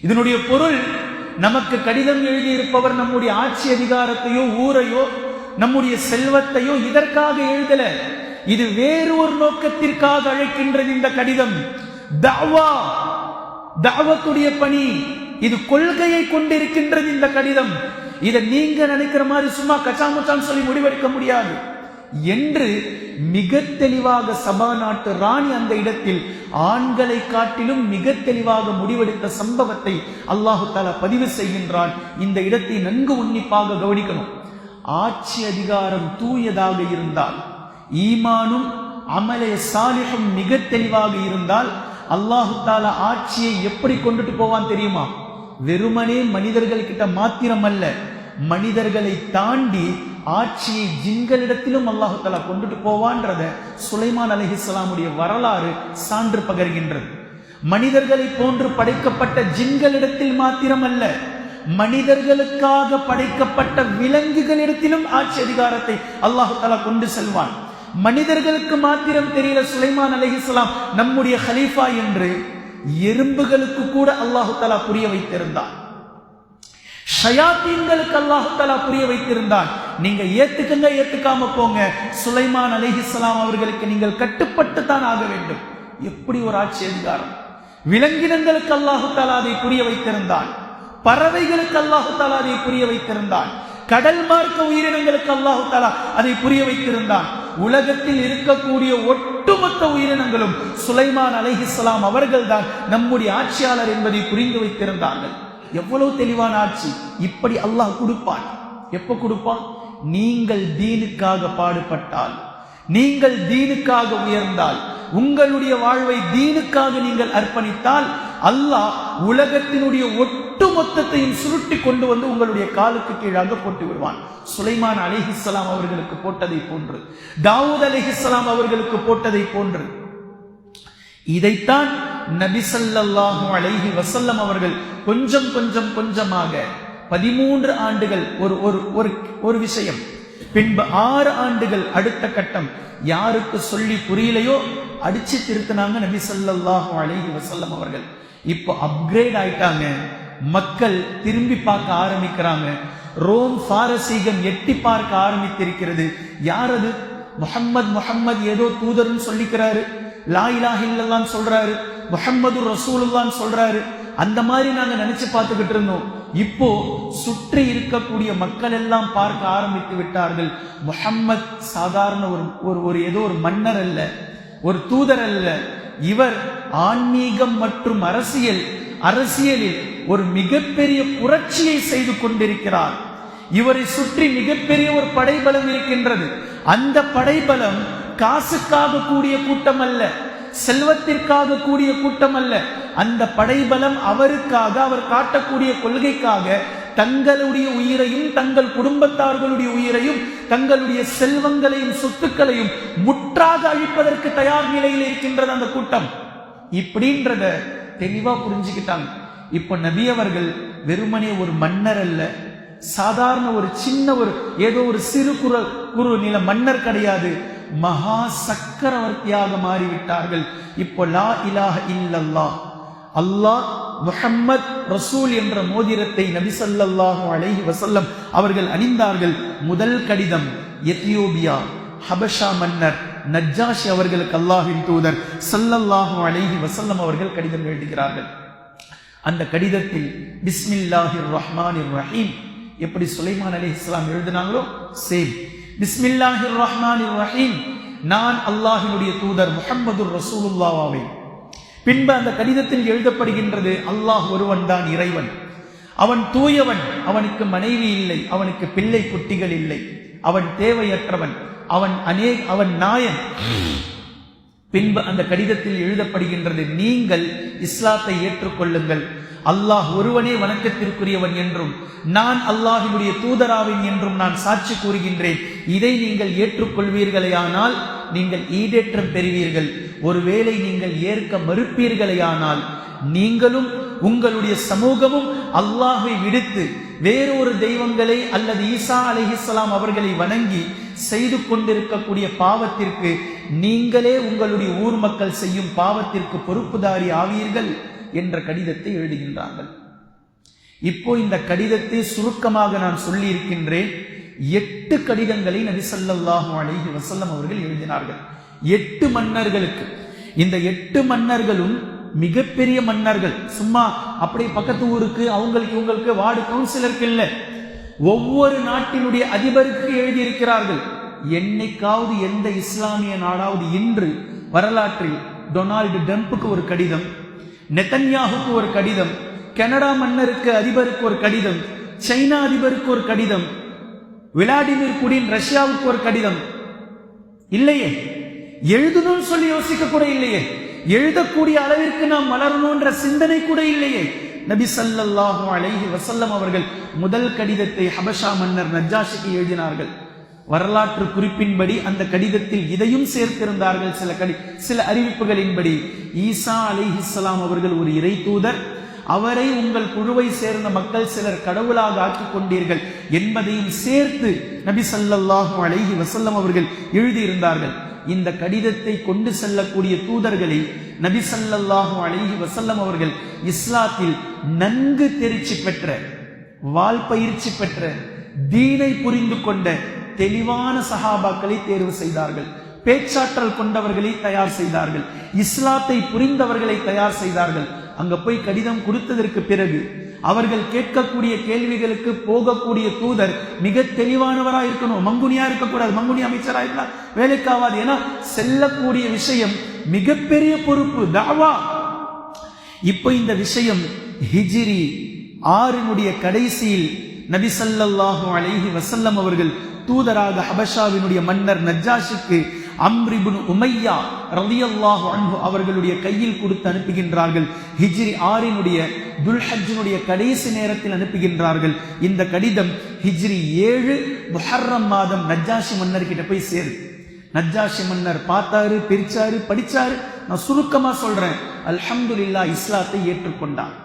இதனுடைய பொருள், நமக்கு கடிதம் எழுதியிருப்பவர் நம்முடைய ஆட்சி அதிகாரத்தையோ ஊரையோ நம்முடைய செல்வத்தையோ இதற்காக எழுதல. இது வேறு ஒரு நோக்கத்திற்காக அழைக்கின்றது. இந்த கடிதம் தாவத்துடைய பணி. இது கொள்கையை கொண்டிருக்கின்றது இந்த கடிதம். இதை நீங்க நினைக்கிற மாதிரி சும்மா கச்சாமுச்சான்னு சொல்லி முடிவெடுக்க முடியாது என்று மிக தெளிவாக சபா நாட்டு ராணி அந்த இடத்தில் ஆண்களை காட்டிலும் மிக தெளிவாக முடிவெடுத்த சம்பவத்தை அல்லாஹு தஆலா பதிவு செய்கின்றான். இந்த இடத்தை நன்கு உன்னிப்பாக கவனிக்கணும். ஆட்சி அதிகாரம் தூயதாக இருந்தால், ஈமானும் அமலே சாலிஹும் மிக தெளிவாக இருந்தால், அல்லாஹு தஆலா ஆட்சியை எப்படி கொண்டுட்டு போவான் தெரியுமா? வெறுமனே மனிதர்கள் கிட்ட மாத்திரம் அல்ல, மனிதர்களை தாண்டி ஆட்சியை ஜின்களிடத்திலும் அல்லாஹு தஆலா கொண்டுட்டு போவான்றத சுலைமான் அலைஹிஸ்ஸலாமுடைய வரலாறு சான்று பகர்கின்றது. மனிதர்களை போன்று படைக்கப்பட்ட ஜின்களிடத்தில் மாத்திரம் அல்ல, மனிதர்களுக்காக படைக்கப்பட்ட விலங்குகளிடத்திலும் ஆட்சி அதிகாரத்தை அல்லாஹு தஆலா கொண்டு செல்வான். மனிதர்களுக்கு மாத்திரம் தெரியல சுலைமான் அலைஹிஸ்ஸலாம் நம்முடைய ஹலீஃபா என்று, எறும்புகளுக்கு கூட அல்லாஹு தஆலா புரிய வைத்திருந்தான். ஷயாத்தீன்களுக்கு அல்லாஹு தஆலா புரிய வைத்திருந்தான். நீங்க ஏத்துக்காம போங்க, சுலைமான் அலைஹிஸ்ஸலாம் அவர்களுக்கு நீங்கள் கட்டுப்பட்டு தான் ஆக வேண்டும். எப்படி ஒரு ஆட்சி அதிகாரம்! விலங்கினங்களுக்கு அல்லாஹு தஆலா அதை புரிய வைத்திருந்தான். பறவைகளுக்கு அல்லாஹு தஆலா அதை புரிய வைத்திருந்தான். கடல் மார்க்க உயிரினங்களுக்கு அல்லாஹு தஆலா அதை புரிய வைத்திருந்தான். உலகத்தில் இருக்கக்கூடிய ஒட்டுமொத்த உயிரினங்களும் சுலைமான் அலைஹிஸ்ஸலாம் அவர்கள் தான் நம்முடைய ஆட்சியாளர் என்பதை புரிந்து வைத்திருந்தார்கள். எவ்வளவு தெளிவான ஆட்சி! இப்படி அல்லாஹ் கொடுப்பான். எப்ப கொடுப்பான்? நீங்கள் தீனுக்காக பாடுபட்டால், நீங்கள் தீனுக்காக உயர்ந்தால், உங்களுடைய வாழ்வை தீனுக்காக நீங்கள் அர்ப்பணித்தால், அல்லாஹ் உலகத்தினுடைய ஒட்டுமொத்தத்தையும் சுருட்டி கொண்டு வந்து உங்களுடைய காலுக்கு கீழாக போட்டு விடுவான். சுலைமான் அலைஹிஸ்ஸலாம் அவர்களுக்கு போட்டதை போன்று, தாவூத் அலைஹிஸ்ஸலாம் அவர்களுக்கு போட்டதை போன்று. இதைத்தான் நபி ஸல்லல்லாஹு அலைஹி வஸல்லம் அவர்கள் கொஞ்சமாக 13 ஆண்டுகள் ஒரு விஷயம், பின்பு 6 ஆண்டுகள் அடுத்த கட்டம். யாருக்கு சொல்லி புரியலையோ அடிச்சு திருத்தினாங்க நபி ஸல்லல்லாஹு அலைஹி வஸல்லம் அவர்கள். இப்போ அப்கிரேட் ஆயிட்டாங்க. மக்கள் திரும்பி பார்க்க ஆரம்பிக்கிறாங்க. ரோம் பாரசீகம் எட்டி பார்க்க ஆரம்பித்திருக்கிறது. யார் அது? முஹம்மது ஏதோ தூதர்னு சொல்லிக்கிறாரு, லா இலாஹ இல்லல்லாஹ்னு சொல்றாரு, முஹம்மது ரசூலுல்லாஹ்னு சொல்றாரு. அந்த மாதிரி நாங்க நினைச்சு பார்த்துக்கிட்டு இருந்தோம். இப்போ சுற்றி இருக்கக்கூடிய மக்கள் எல்லாம் பார்க்க ஆரம்பித்து விட்டார்கள். முஹம்மது சாதாரண ஒரு ஏதோ ஒரு மன்னர் அல்ல, ஒரு தூதர் அல்ல. இவர் ஆன்மீகம் மற்றும் அரசியலில் ஒரு மிகப்பெரிய புரட்சியை செய்து கொண்டிருக்கிறார். இவரை சுற்றி மிகப்பெரிய ஒரு படைபலம் இருக்கின்றது. அந்த படைபலம் காசுக்காக கூடிய கூட்டம் அல்ல, செல்வத்திற்காக கூடிய கூட்டம் அல்ல. அந்த படைபலம் அவருக்காக, அவர் காட்டக்கூடிய கொள்கைக்காக தங்களுடைய உயிரையும், தங்கள் குடும்பத்தார்களுடைய உயிரையும், தங்களுடைய செல்வங்களையும் சொத்துக்களையும் முற்றாக அழிப்பதற்கு தயார் நிலையில் இருக்கின்றது அந்த கூட்டம். இப்படின்றத தெளிவா புரிஞ்சுக்கிட்டாங்க. இப்ப நபி அவர்கள் வெறுமனே ஒரு மன்னர் அல்ல, சாதாரண ஒரு சின்ன ஏதோ ஒரு சிறு குறு நில மன்னர் கிடையாது, மகா சக்கரவர்த்தியாக மாறிவிட்டார்கள். இப்போ லா இலாஹ இல்லல்லாஹ், அல்லாஹ் முஹம்மத் ரசூல் என்ற மோதிரத்தை நபி ஸல்லல்லாஹு அலைஹி வஸல்லம் அவர்கள் அணிந்தார்கள். முதல் கடிதம் எத்தியோப்பியா ஹபஷா மன்னர் நஜ்ஜாஷி அவர்களுக்கு அல்லாஹ்வின் தூதர் ஸல்லல்லாஹு அலைஹி வஸல்லம் அவர்கள் கடிதம் எழுதுகிறார்கள். அந்த கடிதத்தில் பிஸ்மில்லாஹிர் ரஹ்மானிர் ரஹீம் எப்படி சுலைமான் அலைஹிஸ்ஸலாம் எழுதினாங்களோ சேம் பிஸ்மில்லாஹிர் ரஹ்மானிர் ரஹீம், நான் அல்லாஹ்வினுடைய தூதர் முஹம்மதுர் ரசூலுல்லாஹ்வை. பின்பு அந்த கடிதத்தில் எழுதப்படுகின்றது, அல்லாஹ் ஒருவன் தான் இறைவன், அவன் தூயவன், அவனுக்கு மனைவி இல்லை, அவனுக்கு பிள்ளை குட்டிகள் இல்லை, அவன் தேவையற்றவன், அவன் நாயன். பின்பு அந்த கடிதத்தில் எழுதப்படுகின்றது, நீங்கள் இஸ்லாத்தை ஏற்றுக்கொள்ளுங்கள், அல்லாஹ் ஒருவனே வணக்கத்திற்குரியவன் என்றும் நான் அல்லாஹ்வினுடைய தூதராவேன் என்றும் நான் சாட்சி கூறுகின்றேன். இதை நீங்கள் ஏற்றுக்கொள்வீர்களேயானால் நீங்கள் ஈடேற்றம் பெறுவீர்கள். ஒருவேளை நீங்கள் ஏற்க மறுப்பீர்களேயானால் நீங்களும் உங்களுடைய சமூகமும் அல்லாஹ்வை விடுத்து வேறொரு தெய்வங்களை அல்லது ஈசா அலைஹிஸ்ஸலாம் அவர்களை வணங்கி செய்து கொண்டிருக்கக்கூடிய பாவத்திற்கு நீங்களே உங்களுடைய ஊர் மக்கள் செய்யும் பாவத்திற்கு பொறுப்புதாரி ஆவீர்கள் என்ற கடிதத்தை எழுதுகின்றார்கள். இப்போ இந்த கடிதத்தை சுருக்கமாக நான் சொல்லி இருக்கின்றேன். 8 கடிதங்களை நபி ஸல்லல்லாஹு அலைஹி வஸல்லம் அவர்கள் எழுதினார்கள் 8 மன்னர்களுக்கு. இந்த 8 மன்னர்களும் மிகப்பெரிய மன்னர்கள், சும்மா அப்படியே பக்கத்து ஊருக்கு அவங்களுக்கு வார்டு கவுன்சிலருக்கு இல்ல, ஒவ்வொரு நாட்டினுடைய அதிபருக்கு எழுதியிருக்கிறார்கள். என்னைக்காவது எந்த இஸ்லாமிய நாடாவது இன்று வரலாற்றில் டொனால்டு ட்ரம்புக்கு ஒரு கடிதம், நெதன்யாஹுக்கு ஒரு கடிதம், கனடா மன்னருக்கு அதிபருக்கு ஒரு கடிதம், சைனா அதிபருக்கு ஒரு கடிதம், விளாடிமிர் புடின் ரஷ்யாவுக்கு ஒரு கடிதம் இல்லையே. எழுதணும்னு சொல்லி யோசிக்க கூட இல்லையே. எழுதக்கூடிய அளவிற்கு நாம் வளரணும்ன்ற சிந்தனை கூட இல்லையே. நபி ஸல்லல்லாஹு அலைஹி வஸல்லம் அவர்கள் முதல் கடிதத்தை ஹபஷா மன்னர் நஜ்ஜாஷிக்கு எழுதினார்கள். வரலாற்று குறிப்பின்படி அந்த கடிதத்தில் இதையும் சேர்த்திருந்தார்கள். சில அறிவிப்புகளின்படி ஈசா அலைஹிஸ்ஸலாம் அவர்கள் ஒரு இறை தூதர், அவரை உங்கள் குழுவை சேர்ந்த மக்கள் சிலர் கடவுளாக ஆக்கிக் கொண்டீர்கள் என்பதையும் சேர்த்து நபி ஸல்லல்லாஹு அலைஹி வஸல்லம் அவர்கள் எழுதியிருந்தார்கள். இந்த கடிதத்தை கொண்டு செல்லக்கூடிய தூதர்களை நபி ஸல்லல்லாஹு அலைஹி வஸல்லம் அவர்கள் இஸ்லாத்தில் நன்கு தெரிச்சி பெற்ற, வாழ்பயிற்சி பெற்ற, தீனை புரிந்து கொண்ட தெளிவான சஹாபாக்களை தேர்வு செய்தார்கள். பேச்சாற்றல் கொண்டவர்களை தயார் செய்தார்கள். இஸ்லாத்தை புரிந்தவர்களை தயார் செய்தார்கள். அங்க போய் கடிதம் கொடுத்ததற்கு பிறகு அவர்கள் கேட்கக்கூடிய கேள்விகளுக்கு போகக்கூடிய தூதர் மிக தெளிவானவரா இருக்கணும். மங்குனியா இருக்கக்கூடாது. மங்குனி அமைச்சரா இருக்கலாம் வேலைக்காவாது. ஏன்னா செல்லக்கூடிய விஷயம் மிகப்பெரிய பொறுப்பு, தாவா. இப்ப இந்த விஷயம் ஹிஜ்ரி 6 கடைசியில் நபி ஸல்லல்லாஹு அலைஹி வஸல்லம் அவர்கள் தூதராக ஹபஷாவினுடைய மன்னர் நஜ்ஜாஷிக்கு அம்ர் இப்னு உமையா ரலியல்லாஹு அன்ஹு அவர்களுடைய கையில் கொடுத்து அனுப்புகின்றார்கள். ஹிஜ்ரி 6 துல்ஹஜ்ஜினுடைய கடைசி நேரத்தில் அனுப்புகின்றார்கள். இந்த கடிதம் ஹிஜ்ரி 7 முஹர்ரம் மாதம் நஜ்ஜாஷி மன்னர் கிட்ட போய் சேரு. நஜ்ஜாஷி மன்னர் பார்த்தாரு, பிரிச்சாரு, படிச்சாரு. நான் சுருக்கமா சொல்றேன், அல்ஹம்துலில்லாஹ் இஸ்லாத்தை ஏற்றுக்கொண்டார்.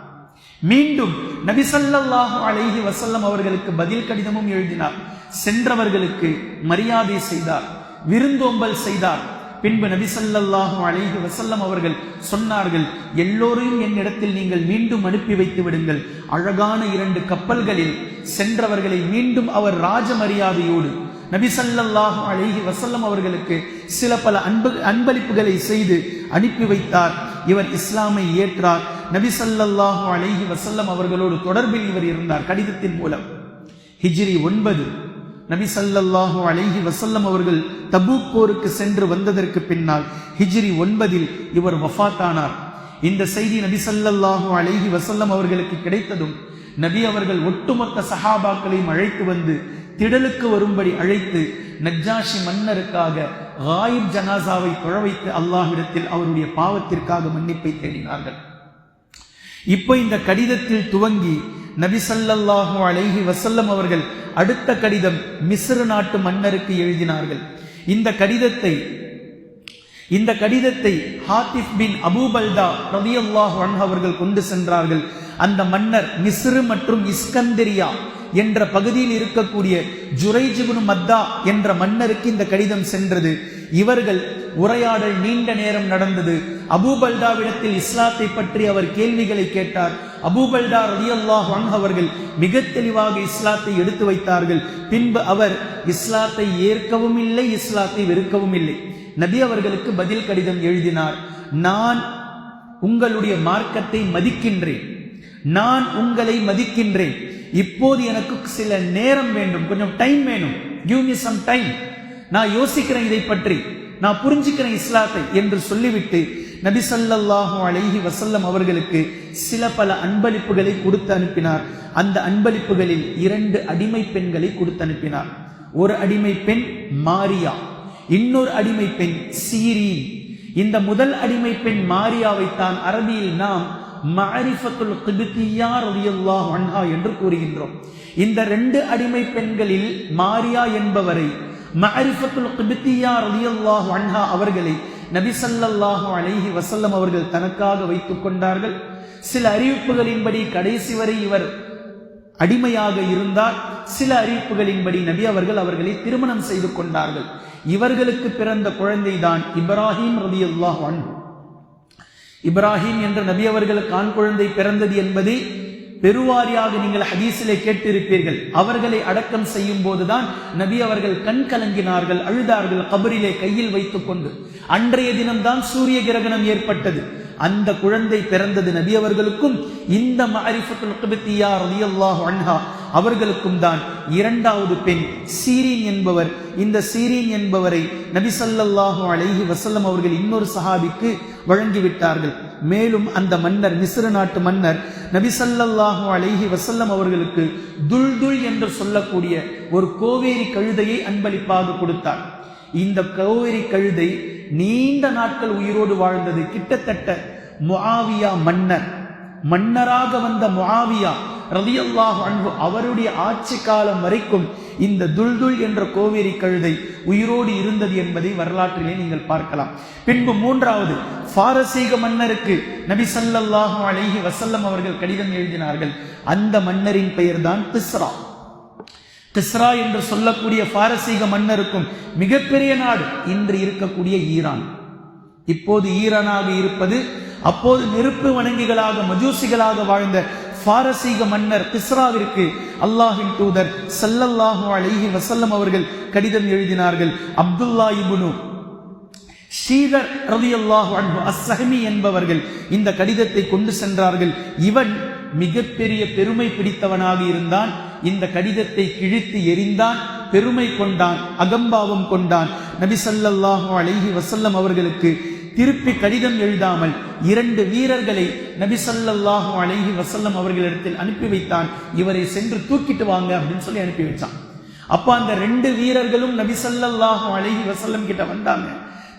மீண்டும் நபி ஸல்லல்லாஹு அலைஹி வஸல்லம் அவர்களுக்கு பதில் கடிதமும் எழுதினார். சென்றவர்களுக்கு மரியாதை செய்தார், விருந்தோம்பல் செய்தார். பின்பு நபி ஸல்லல்லாஹு அலைஹி வஸல்லம் அவர்கள் சொன்னார்கள், எல்லோரையும் என்னிடத்தில் நீங்கள் மீண்டும் அனுப்பி வைத்து விடுங்கள். அழகான 2 கப்பல்களில் சென்றவர்களை மீண்டும் அவர் ராஜ மரியாதையோடு நபி ஸல்லல்லாஹு அலைஹி வஸல்லம் அவர்களுக்கு சில பல அன்பளிப்புகளை செய்து அனுப்பி வைத்தார். இவர் இஸ்லாமை ஏற்றார். நபி ஸல்லல்லாஹு அலைஹி வஸல்லம் அவர்களோடு தொடர்பில் இவர் இருந்தார் கடிதத்தின் மூலம். ஹிஜ்ரி 9 நபி ஸல்லல்லாஹு அலைஹி வஸல்லம் அவர்கள் தபூக் போருக்கு சென்று வந்ததற்கு பின்னால் ஹிஜ்ரி 9 இவர் வஃபாத்தானார். இந்த செய்தி நபி ஸல்லல்லாஹு அலைஹி வஸல்லம் அவர்களுக்கு கிடைத்ததும் நபி அவர்கள் ஒட்டுமொத்த சஹாபாக்களையும் அழைத்து வந்து திடலுக்கு வரும்படி அழைத்து நஜ்ஜாஷி மன்னருக்காக காயிப் ஜனாசாவை தொழ வைத்து அல்லாஹ்விடத்தில் அவருடைய பாவத்திற்காக மன்னிப்பை தேடினார்கள். இப்போ இந்த கடிதத்தில் துவங்கி நபி ஸல்லல்லாஹு அலைஹி வஸல்லம் அவர்கள் அடுத்த கடிதம் மிஸ்ர் நாட்டு மன்னருக்கு எழுதினார்கள். இந்த கடிதத்தை ஹாத்திப் பின் அபூ பல்தா ரலியல்லாஹு அன்ஹு அவர்கள் கொண்டு சென்றார்கள். அந்த மன்னர் மிஸ்ர் மற்றும் இஸ்கந்தரியா என்ற பகுதியில் இருக்கக்கூடிய ஜுரைஜ் இப்னு மத்தா என்ற மன்னருக்கு இந்த கடிதம் சென்றது. இவர்கள் உரையாடல் நீண்ட நேரம் நடந்தது. அபூபல்டாவிடத்தில் இஸ்லாத்தை பற்றி அவர் கேள்விகளை கேட்டார். அபூபல்டா ரலியல்லாஹு அன்ஹு அவர்கள் மிக தெளிவாக இஸ்லாத்தை எடுத்து வைத்தார்கள். பின்பு அவர் இஸ்லாத்தை ஏற்கவும் இல்லை, இஸ்லாத்தை வெறுக்கவும் இல்லை. நபி அவர்களுக்கு பதில் கடிதம் எழுதினார். நான் உங்களுடைய மார்க்கத்தை மதிக்கின்றேன், நான் உங்களை மதிக்கின்றேன். இப்போது எனக்கு சில நேரம் வேண்டும், கொஞ்சம் டைம் வேணும். கிவ் மீ சம் டைம், நான் யோசிக்கிறேன், இதை பற்றி நான் புரிஞ்சுக்கிறேன் இஸ்லாத்தை என்று சொல்லிவிட்டு நபி ஸல்லல்லாஹு அலைஹி வஸல்லம் அவர்களுக்கு சில பல அன்பளிப்புகளை கொடுத்து அனுப்பினார். அந்த அன்பளிப்புகளில் 2 அடிமை பெண்களை கொடுத்து அனுப்பினார். ஒரு அடிமை பெண் மாரியா, இன்னொரு அடிமை பெண் சீரீன். இந்த முதல் அடிமை பெண் மாரியாவை தான் அரபியில் நாம் மஅரிஃபத்துல் கிப்திய்யா ரலியல்லாஹு அன்ஹா என்று கூறுகின்றோம். இந்த 2 அடிமை பெண்களில் மாரியா என்பவரை மஅரிஃபத்துல் கிப்திய்யா ரலியல்லாஹு அன்ஹா அவர்களை நபி ஸல்லல்லாஹு அலைஹி வஸல்லம் அவர்கள் தனக்காக வைத்துக் கொண்டார்கள். சில அறிவிப்புகளின்படி கடைசி வரை இவர் அடிமையாக இருந்தார். சில அறிவிப்புகளின்படி நபி அவர்கள் அவர்களை திருமணம் செய்து கொண்டார்கள். இவர்களுக்கு பிறந்த குழந்தைதான் இப்ராஹிம் ரலியல்லாஹு அன்ஹு. இப்ராஹிம் என்ற நபி அவர்களுக்கு ஆண் குழந்தை பிறந்தது என்பதை பெருவாரியாக நீங்கள் ஹதீஸிலே கேட்டிருப்பீர்கள். அவர்களை அடக்கம் செய்யும் போதுதான் நபி அவர்கள் கண் கலங்கினார்கள், அழுதார்கள், கபரிலே கையில் வைத்துக் கொண்டு. அன்றைய தினம்தான் சூரிய கிரகணம் ஏற்பட்டது. அந்த குழந்தை பிறந்தது நபி அவர்களுக்கும் இந்த மஅரிஃபத்துல் கிப்திய்யா ரலியல்லாஹு அன்ஹா அவர்களுக்கும் தான். 2வது பெண் சீரீன் என்பவர். இந்த சீரீன் என்பவரை நபி ஸல்லல்லாஹு அலைஹி வஸல்லம் அவர்கள் இன்னொரு சஹாபிக்கு வழங்கிவிட்டார்கள். மேலும் அந்த மன்னர், மிஸ்ர நாட்டு மன்னர், நபி ஸல்லல்லாஹு அலைஹி வஸல்லம் அவர்களுக்கு துல்துல் என்று சொல்லக்கூடிய ஒரு கோவேரி கழுதையை அன்பளிப்பாக கொடுத்தார். இந்த கோவேரி கழுதை நீண்ட நாட்கள் உயிரோடு வாழ்ந்தது. கிட்டத்தட்ட முஆவியா மன்னராக வந்த முஆவியா ரலியல்லாஹு அன்ஹு அவருடைய ஆட்சி காலம் வரைக்கும் இந்த துல்துல் என்ற கோவேரி கழுதை உயிரோடு இருந்தது என்பதை வரலாற்றிலே நீங்கள் பார்க்கலாம். பின்பு 3வது பாரசீக மன்னருக்கு நபி ஸல்லல்லாஹு அலைஹி வஸல்லம் அவர்கள் கடிதம் எழுதினார்கள். அந்த மன்னரின் பெயர்தான் கிஸ்ரா. கிஸ்ரா என்று சொல்லக்கூடிய பாரசீக மன்னருக்கும் மிகப்பெரிய நாடு இன்று இருக்கக்கூடிய ஈரான். இப்போது ஈரானாக இருப்பது அப்போது நெருப்பு வணங்கிகளாக மஜூசிகளாக வாழ்ந்த பாரசீக மன்னர் கிஸ்ராவிற்கு அல்லாஹ்வின் தூதர் ஸல்லல்லாஹு அலைஹி வஸல்லம் அவர்கள் கடிதம் எழுதினார்கள். அப்துல்லா இப்னு ஷீதர் ரலியல்லாஹு அன்ஹு அஸ்ஸஹமி என்பவர்கள் இந்த கடிதத்தை கொண்டு சென்றார்கள். இவன் மிகப்பெரிய பெருமை பிடித்தவனாக இருந்தான். இந்த கடிதத்தை கிழித்து எறிந்தான், பெருமை கொண்டான், அகம்பாவம் கொண்டான். நபி ஸல்லல்லாஹு அலைஹி வஸல்லம் அவர்களுக்கு திருப்பி கடிதம் எழுதாமல் 2 வீரர்களை நபி ஸல்லல்லாஹு அலைஹி வஸல்லம் அவர்களிடத்தில் அனுப்பி வைத்தான். இவரை சென்று தூக்கிட்டு வாங்க அப்படின்னு சொல்லி அனுப்பி வச்சான். அப்ப அந்த 2 வீரர்களும் நபி ஸல்லல்லாஹு அலைஹி வஸல்லம் கிட்ட வந்தாங்க.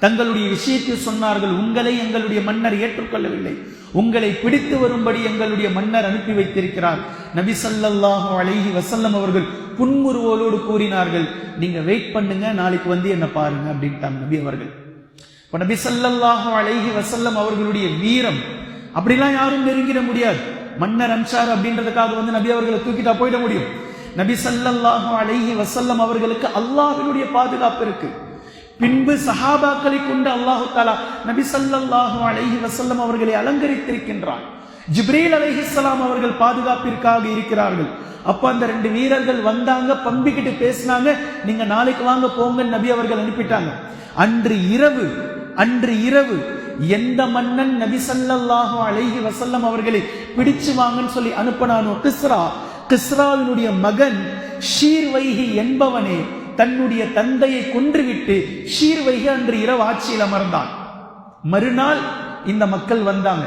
தங்களுடைய விஷயத்தை சொன்னார்கள். உங்களை எங்களுடைய மன்னர் ஏற்றுக்கொள்ளவில்லை, உங்களை பிடித்து வரும்படி எங்களுடைய மன்னர் அனுப்பி வைத்திருக்கிறார். நபி ஸல்லல்லாஹு அலைஹி வஸல்லம் அவர்கள் புன்முறுவலோடு கூறினார்கள், நீங்க வெயிட் பண்ணுங்க, நாளைக்கு வந்து என்ன பாருங்க அப்படின்ட்டாங்க நபி அவர்கள். நபி ஸல்லல்லாஹு அலைஹி வஸல்லம் அவர்களுடைய வீரம் அப்படிலாம் யாரும் நெருங்கிட முடியாது. மன்னர் அம்சார் அப்படின்றதுக்காக வந்து நபி அவர்களை தூக்கிட்டா போயிட முடியும்? நபி ஸல்லல்லாஹு அலைஹி வஸல்லம் அவர்களுக்கு அல்லாஹ்வினுடைய பாதுகாப்பு இருக்கு. பின்பு சஹாபாக்களை கொண்டு அல்லாஹு தஆலா நபி ஸல்லல்லாஹு அலைஹி வஸல்லம் அவர்களை அலங்கரித்திருக்கின்றான். ஜிப்ரீல் அலைஹிஸ்ஸலாம் அவர்கள் பாதுகாப்பிற்காக இருக்கிறார்கள். அப்ப அந்த 2 வீரர்கள் வந்தாங்க, பம்பிக்கிட்டு பேசினாங்க, நீங்க நாளைக்கு வாங்க போங்க நபி அவர்கள் அனுப்பிட்டாங்க. அன்று இரவு எந்த மன்னன் நபி ஸல்லல்லாஹு அலைஹி வஸல்லம் அவர்களை பிடிச்சு வாங்கன்னு சொல்லி அனுப்பினானோ கிஸ்ராவினுடைய மகன் ஷீர்வைஹி என்பவனே தன்னுடைய தந்தையை கொன்றுவிட்டு ஷீர்வைஹி அன்று இரவு ஆட்சியில் அமர்ந்தான். மறுநாள் இந்த மக்கள் வந்தாங்க.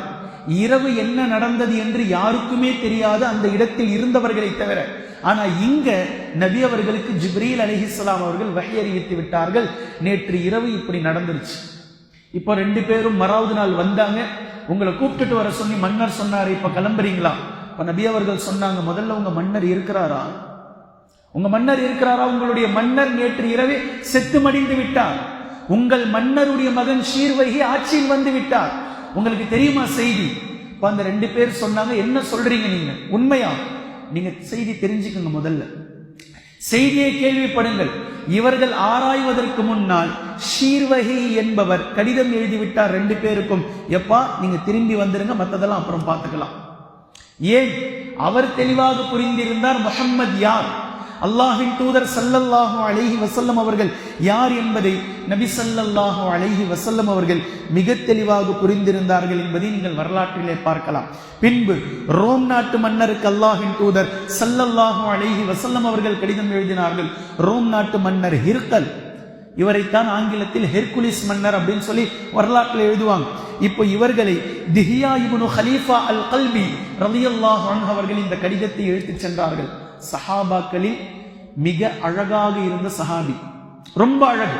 இரவு என்ன நடந்தது என்று யாருக்குமே தெரியாது, அந்த இடத்தில் இருந்தவர்களை தவிர. ஆனா இங்க நபி அவர்களுக்கு ஜிப்ரீல் அலைஹிஸ்ஸலாம் அவர்கள் வஹி அறிவித்து விட்டார்கள், நேற்று இரவு இப்படி நடந்துருச்சு. இப்போ 2 பேரும் மறாவது நாள் வந்தாங்க. உங்களை கூப்பிட்டுட்டு வர சொல்லி மன்னர் சொன்னாரு, இப்ப கிளம்புறீங்களா? இப்ப நபி அவர்கள் சொன்னாங்க, முதல்ல உங்க மன்னர் இருக்கிறாரா? உங்களுடைய மன்னர் நேற்று இரவே செத்து மடிந்து விட்டார். உங்கள் மன்னருடைய மகன் ஷீர்வைஹி ஆட்சியில் வந்து விட்டார். உங்களுக்கு தெரியுமா செய்தி? அந்த 2 பேர் சொன்னாங்க, என்ன சொல்றீங்க நீங்க? உண்மையா? நீங்க செய்தி தெரிஞ்சுக்கங்க, முதல்ல செய்தியை கேள்விப்படுங்கள். இவர்கள் ஆராய்வதற்கு முன்னால் ஷீர்வைஹி என்பவர் கடிதம் எழுதிவிட்டார் 2 பேருக்கும். எப்பா நீங்க திரும்பி வந்துருங்க, மற்றதெல்லாம் அப்புறம் பார்த்துக்கலாம். ஏன்? அவர் தெளிவாக புரிந்திருந்தார் முஹம்மது யார். அல்லாஹ்வின் தூதர் ஸல்லல்லாஹு அலைஹி வஸல்லம் அவர்கள் யார் என்பதை நபி ஸல்லல்லாஹு அலைஹி வஸல்லம் அவர்கள் மிக தெளிவாக புரிந்திருந்தார்கள் என்பதை நீங்கள் வரலாற்றிலே பார்க்கலாம். பின்பு ரோம் நாட்டு மன்னருக்கு அல்லாஹ்வின் தூதர் ஸல்லல்லாஹு அலைஹி வஸல்லம் அவர்கள் கடிதம் எழுதினார்கள். ரோம் நாட்டு மன்னர் ஹிர்கல், இவரைத்தான் ஆங்கிலத்தில் ஹெர்குலிஸ் மன்னர் அப்படின்னு சொல்லி வரலாற்றில் எழுதுவாங்க. இப்போ இவர்களை திஹியா இப்னு ஹலீஃபா அல் கல்பி ரலியல்லாஹு அன்ஹு அவர்கள் இந்த கடிதத்தை எடுத்துச் சென்றார்கள். சஹாபாக்களில் மிக அழகாக இருந்த சஹாபி, ரொம்ப அழகு,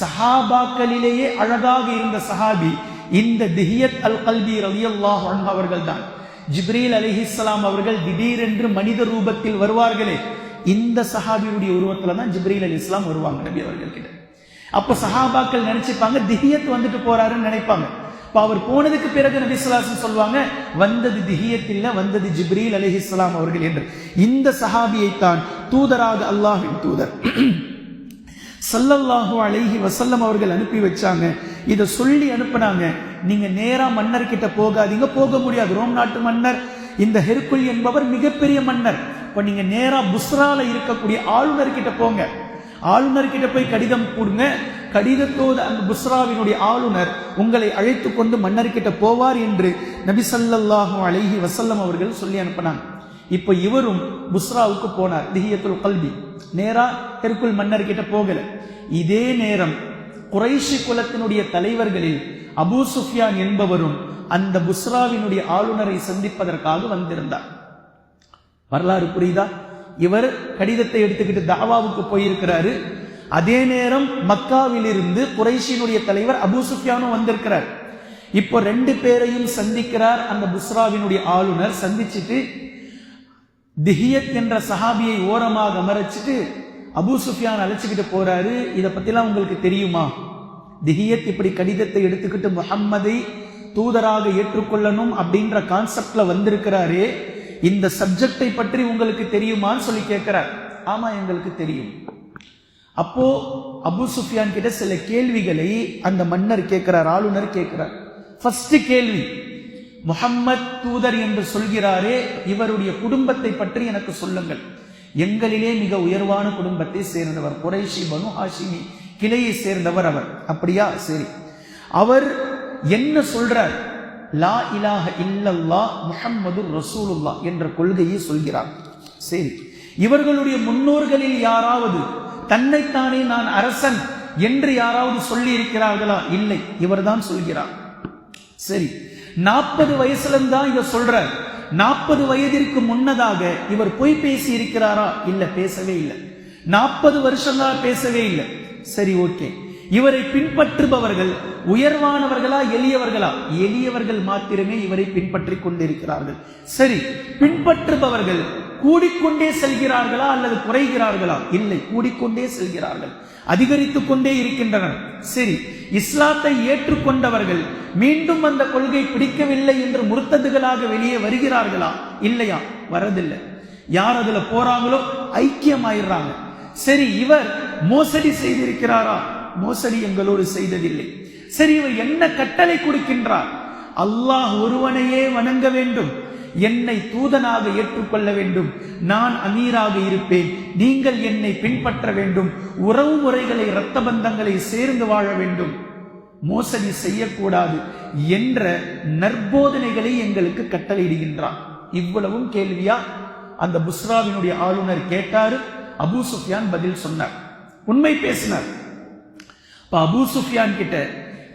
சஹாபாக்களிலேயே அழகாக இருந்த சஹாபி இந்த திஹியத் அல் கல்பி ரலியல்லாஹு அன்ஹு அவர்கள் தான். ஜிப்ரீல் அலைஹிஸ்ஸலாம் அவர்கள் திடீரென்று மனித ரூபத்தில் வருவார்களே, இந்த சஹாபியுடைய உருவத்துல தான் ஜிப்ரீல் அலைஹிஸ்ஸலாம் வருவாங்க நபி அவர்கள் கிட்ட. அப்ப சஹாபாக்கள் நினைச்சுப்பாங்க திஹியத் வந்துட்டு போறாருன்னு நினைப்பாங்க. அவர் போனதுக்கு பிறகு நபி ஸல்லல்லாஹு அலைஹி வஸல்லம் சொல்வாங்க, வந்தது திஹியத் இல்ல, வந்தது ஜிப்ரீல் அலைஹிஸ்ஸலாம் அவர்கள் என்று. இந்த சஹாபியை தான் தூதராக அல்லாஹ்வின் தூதர் ஸல்லல்லாஹு அலைஹி வஸல்லம் அவர்கள் அனுப்பி வச்சாங்க. இதை சொல்லி அனுப்புனாங்க, நீங்க நேரா மன்னர் கிட்ட போகாதீங்க, போக முடியாது. ரோம் நாட்டு மன்னர் இந்த ஹெர்குல் என்பவர் மிகப்பெரிய மன்னர். இப்ப நீங்க நேரா புஸ்ரால இருக்கக்கூடிய ஆளுநர் கிட்ட போங்க, ஆளுநர் கிட்ட போய் கடிதம் கொடுங்க. கடிதத்தோடு அந்த புஸ்ராவினுடைய ஆளுநர் உங்களை அழைத்து கொண்டு மன்னர் கிட்ட போவார் என்று நபி ஸல்லல்லாஹு அலைஹி வஸல்லம் அவர்கள் சொல்லி அனுப்பினாங்க. இப்ப இவரும் புஸ்ராவுக்கு போனார், திஹியத்துல் கல்பி. நேரா ஹெர்குல் மன்னர் கிட்ட போகல. இதே நேரம் குறைஷி குலத்தினுடைய தலைவர்களில் அபூ சுஃபியான் என்பவரும் அந்த புஸ்ராவினுடைய ஆளுநரை சந்திப்பதற்காக வந்திருந்தார். வரலாறு புரியுதா? இவர் கடிதத்தை எடுத்துக்கிட்டு தாவாவுக்கு போயிருக்கிறாரு. அதே நேரம் மக்காவிலிருந்து குறைஷினுடைய தலைவர் அபூ சுஃபியானும் வந்திருக்கிறார். இப்போ ரெண்டு பேரையும் சந்திக்கிறார் அந்த புஸ்ராவினுடைய ஆளுநர். சந்திச்சுட்டு திஹியத் என்ற சஹாபியை ஓரமாக அமரச்சிட்டு அபூ சுஃபியான் அழைச்சிக்கிட்டு போறாரு. இதை பத்திலாம் உங்களுக்கு தெரியுமா? திஹியத் இப்படி கடிதத்தை எடுத்துக்கிட்டு முஹம்மதை தூதராக ஏற்றுக்கொள்ளணும் அப்படின்ற கான்செப்ட்ல வந்திருக்கிறாரே, இந்த சப்ஜெக்டை பற்றி உங்களுக்கு தெரியுமான்னு சொல்லி கேட்கிறார். ஆமா, எங்களுக்கு தெரியும். அப்போ அபூ சுஃபியான் கிட்ட சில கேள்விகளை அந்த மன்னர் கேட்கிறார், ஆளுநர் கேட்கிறார். ஃபர்ஸ்ட் கேள்வி, முஹம்மத் தூதர் என்று சொல்கிறாரே, இவருடைய குடும்பத்தை பற்றி எனக்கு சொல்லுங்கள். எங்களிலே மிக உயர்வான குடும்பத்தை சேர்ந்தவர், குறைஷி பனு ஹாஷிமி கிளையை சேர்ந்தவர் அவர். அப்படியா? சரி. அவர் என்ன சொல்றார்? லா இலாஹ இல்லல்லாஹ் முஹம்மதுர் ரசூலுல்லாஹ் என்ற கொள்கையை சொல்கிறார். சரி, இவர்களுடைய முன்னோர்களில் யாராவது தன்னைத்தானே நான் அரசன் என்று யாராவது சொல்லி இருக்கிறார்களா? இல்லை, இவர்தான் சொல்கிறார். சரி, 40 வயசுல தான் இதை சொல்றார். 40 வயதிற்கு முன்னதாக இவர் பொய் பேசி இருக்கிறாரா? இல்ல, பேசவே இல்லை. 40 வருஷங்களா பேசவே இல்லை. சரி, ஓகே. இவரை பின்பற்றுபவர்கள் உயர்வானவர்களா எளியவர்களா? எளியவர்கள் மாத்திரமே இவரை பின்பற்றிக் கொண்டிருக்கிறார்கள். சரி, பின்பற்றுபவர்கள் கூடிக்கொண்டே செல்கிறார்களா அல்லது குறைகிறார்களா? இல்லை, கூடிக்கொண்டே செல்கிறார்கள், அதிகரித்துக் கொண்டே இருக்கின்றனர். சரி, இஸ்லாத்தை ஏற்றுக்கொண்டவர்கள் மீண்டும் அந்த கொள்கை பிடிக்கவில்லை என்று முர்த்ததுகளாக வெளியே வருகிறார்களா? இல்லையா, வரதில்லை. யார் அதுல போறாங்களோ ஐக்கியமாயிடுறாங்க. சரி, இவர் மோசடி செய்திருக்கிறாரா? மோசடி எங்களோடு செய்ததில்லை. சரி, இவர் என்ன கட்டளை கொடுக்கின்றார்? அல்லாஹ் ஒருவனையே வணங்க வேண்டும், என்னை தூதனாக ஏற்றுக்கொள்ள வேண்டும், நான் அமீராக இருப்பேன், நீங்கள் என்னை பின்பற்ற வேண்டும், உறவு முறைகளை இரத்த பந்தங்களை சேர்ந்து வாழ வேண்டும், மோசடி செய்யக்கூடாது என்ற நற்போதனைகளை எங்களுக்கு கட்டளையிடுகின்றார். இவ்வளவும் கேள்வியா அந்த புஸ்ராவினுடைய ஆளுநர் கேட்டாரு. அபூ சுஃபியான் பதில் சொன்னார், உண்மை பேசினார். அபூ சுஃபியான் கிட்ட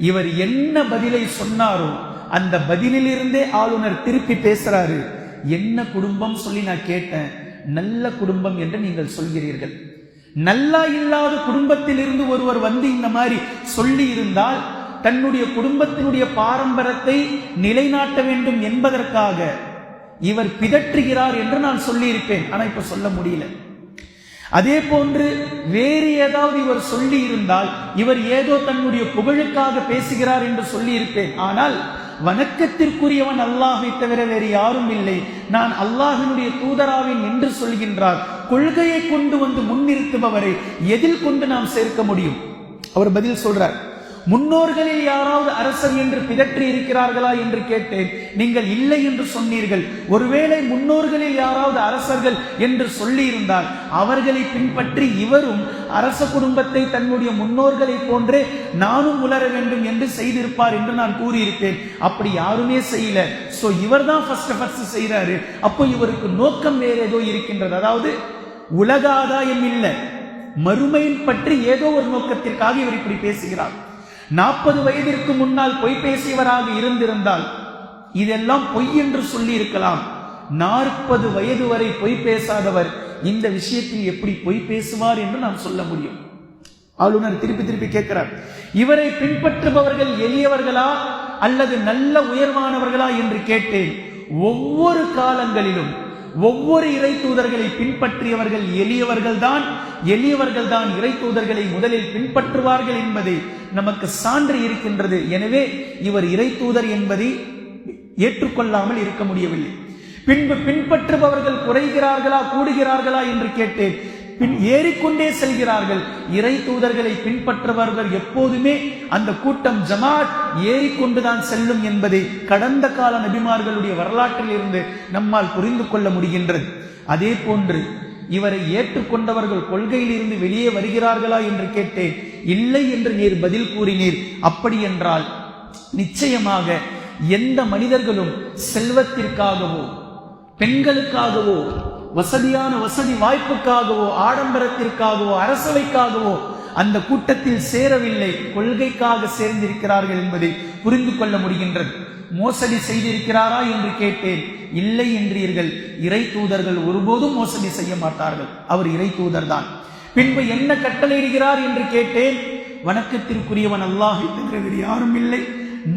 இவர் என்ன பதிலை சொன்னாரோ அந்த பதிலிலிருந்தே ஆளுநர் திருப்பி பேசுறாரு. என்ன குடும்பம் சொல்லி நான் கேட்டேன், நல்ல குடும்பம் என்று நீங்கள் சொல்கிறீர்கள். நல்லா இல்லாத குடும்பத்தில் இருந்து ஒருவர் வந்து இந்த மாதிரி சொல்லி இருந்தால் தன்னுடைய குடும்பத்தினுடைய பாரம்பரியத்தை நிலைநாட்ட வேண்டும் என்பதற்காக இவர் பிதற்றுகிறார் என்று நான் சொல்லி இருப்பேன். ஆனா இப்ப சொல்ல முடியல. அதே போன்று வேறு ஏதாவது இவர் சொல்லி இருந்தால் இவர் ஏதோ தன்னுடைய புகழுக்காக பேசுகிறார் என்று சொல்லி இருப்பேன். ஆனால் வணக்கத்திற்குரியவன் அல்லாஹ்வை தவிர வேறு யாரும் இல்லை, நான் அல்லாஹ்வினுடைய தூதராவேன் என்று சொல்கின்றார். கொள்கையை கொண்டு வந்து முன்னிறுத்துபவரை எதில் கொண்டு நாம் சேர்க்க முடியும்? அவர் பதில் சொல்றார், முன்னோர்களில் யாராவது அரசர் என்று பிதற்றி இருக்கிறார்களா என்று கேட்டேன். நீங்கள் இல்லை என்று சொன்னீர்கள். ஒருவேளை முன்னோர்களில் யாராவது அரசர்கள் என்று சொல்லி இருந்தால் அவர்களை பின்பற்றி இவரும் அரச குடும்பத்தை தன்னுடைய முன்னோர்களை போன்றே நானும் உலர வேண்டும் என்று செய்திருப்பார் என்று நான் கூறியிருப்பேன். அப்படி யாருமே செய்யல. சோ இவர் தான் ஃபர்ஸ்ட் செய்யறாரு. அப்போ இவருக்கு நோக்கம் வேற ஏதோ இருக்கின்றது. அதாவது உலக ஆதாயம் இல்லை, மறுமையின் பற்றி ஏதோ ஒரு நோக்கத்திற்காக இவர் இப்படி பேசுகிறார். 40 வயதிற்கு முன்னால் பொய் பேசியவராக இருந்திருந்தால் இதெல்லாம் பொய் என்று சொல்லி இருக்கலாம். 40 வயது வரை பொய் பேசாதவர் இந்த விஷயத்தில் எப்படி பொய் பேசுவார் என்று நாம் சொல்ல முடியும்? ஆளுநர் திருப்பி கேட்கிறார், இவரை பின்பற்றுபவர்கள் எளியவர்களா அல்லது நல்ல உயர்வானவர்களா என்று கேட்டேன். ஒவ்வொரு காலங்களிலும் ஒவ்வொரு இறை தூதர்களை பின்பற்றியவர்கள் எளியவர்கள் தான் இறை தூதர்களை முதலில் பின்பற்றுவார்கள் என்பதை நமக்கு சான்று இருக்கின்றது. எனவே இவர் இறை தூதர் என்பதை ஏற்றுக்கொள்ளாமல் இருக்க முடியவில்லை. பின்பு பின்பற்றுபவர்கள் குறைகிறார்களா கூடுகிறார்களா என்று கேட்டேன். ஏறிக்கொண்டே செல்கிறார்கள். இறை தூதர்களை பின்பற்றுபவர்கள் எப்போதுமே அந்த கூட்டம் ஜமாத் ஏறிக்கொண்டுதான் செல்லும் என்பதை கடந்த கால நபிமார்களுடைய வரலாற்றில் இருந்து நம்மால் புரிந்து கொள்ள முடிகின்றது. அதே போன்று இவரை ஏற்றுக்கொண்டவர்கள் கொள்கையில் இருந்து வெளியே வருகிறார்களா என்று கேட்டேன். இல்லை என்று நீர் பதில் கூறினீர். அப்படி என்றால் நிச்சயமாக எந்த மனிதர்களும் செல்வத்திற்காகவோ பெண்களுக்காகவோ வசதி வாய்ப்புக்காகவோ ஆடம்பரத்திற்காகவோ அரசவைக்காகவோ அந்த கூட்டத்தில் சேரவில்லை, கொள்கைக்காக சேர்ந்திருக்கிறார்கள் என்பதை புரிந்து கொள்ள முடிகின்றது. மோசடி செய்திருக்கிறாரா என்று கேட்டேன். இல்லை என்றீர்கள். இறை தூதர்கள் ஒருபோதும் மோசடி செய்ய மாட்டார்கள். அவர் இறை தூதர் தான். பின்பு என்ன கட்டளையிடுகிறார் என்று கேட்டேன். வணக்கத்திற்குரியவன் அல்லாஹை தவிர வேறு யாரும் இல்லை,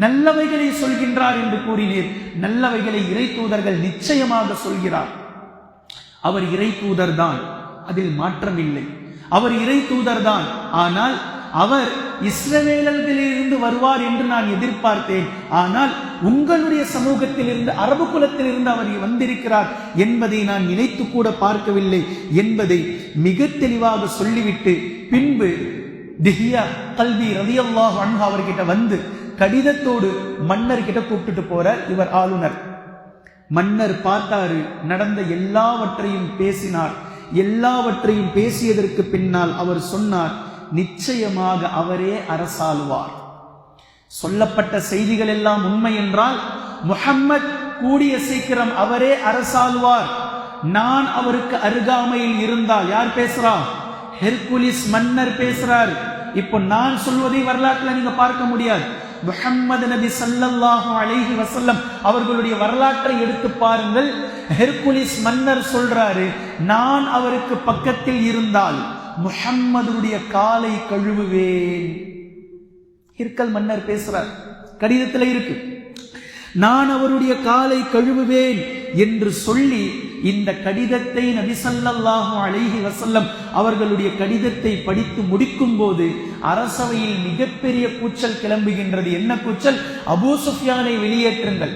நல்லவைகளை சொல்கின்றார் என்று கூறினீர். நல்லவைகளை இறை தூதர்கள் நிச்சயமாக சொல்கிறார். அவர் இறை தூதர் தான், அதில் மாற்றம் இல்லை. அவர் இறை தூதர் தான். ஆனால் அவர் இஸ்ரவேலர்களிலிருந்து வருவார் என்று நான் எதிர்பார்த்தேன். ஆனால் உங்களுடைய சமூகத்தில் இருந்து அரபு குலத்தில் இருந்து அவர் வந்திருக்கிறார் என்பதை நான் நினைத்து கூட பார்க்கவில்லை என்பதை மிக தெளிவாக சொல்லிவிட்டு பின்பு திஹ்யா கல்வி ரலியல்லாஹு அன்ஹு அவர்கிட்ட வந்து கடிதத்தோடு மன்னர் கிட்ட கூப்பிட்டு போற இவர் ஆளுநர். மன்னர் பார்த்தாரு, நடந்த எல்லாவற்றையும் பேசினார். எல்லாவற்றையும் பேசியதற்கு பின்னால் அவர் சொன்னார், நிச்சயமாக அவரே அரசாளுவார். சொல்லப்பட்ட செய்திகள் எல்லாம் உண்மை என்றால் முஹம்மத் கூடிய சீக்கிரம் அவரே அரசாளுவார். நான் அவருக்கு அருகாமையில் இருந்தால், யார் பேசுறா? ஹெர்குலிஸ் மன்னர் பேசுறார். இப்போ நான் சொல்வதை வரலாற்றில் நீங்க பார்க்க முடியாது. முஹம்மது நபி ஸல்லல்லாஹு அலைஹி வஸல்லம் அவர்களுடைய வரலாற்றை எடுத்து பாருங்கள். ஹெர்குலிஸ் மன்னர் சொல்றாரு, நான் அவருக்கு பக்கத்தில் இருந்தால் முஹம்மதுடைய காலை கழுவுவேன். ஹெர்குல் மன்னர் பேசுறார், கடிதத்தில் இருக்கு, நான் அவருடைய காலை கழுவுவேன் என்று சொல்லி இந்த கடிதத்தை நபி ஸல்லல்லாஹு அலைஹி வஸல்லம் அவர்களுடைய கடிதத்தை படித்து முடிக்கும் போது அரசவையில் மிகப்பெரிய கூச்சல் கிளம்புகின்றது. என்ன கூச்சல்? அபூ சுஃபியானை வெளியேற்றுங்கள்.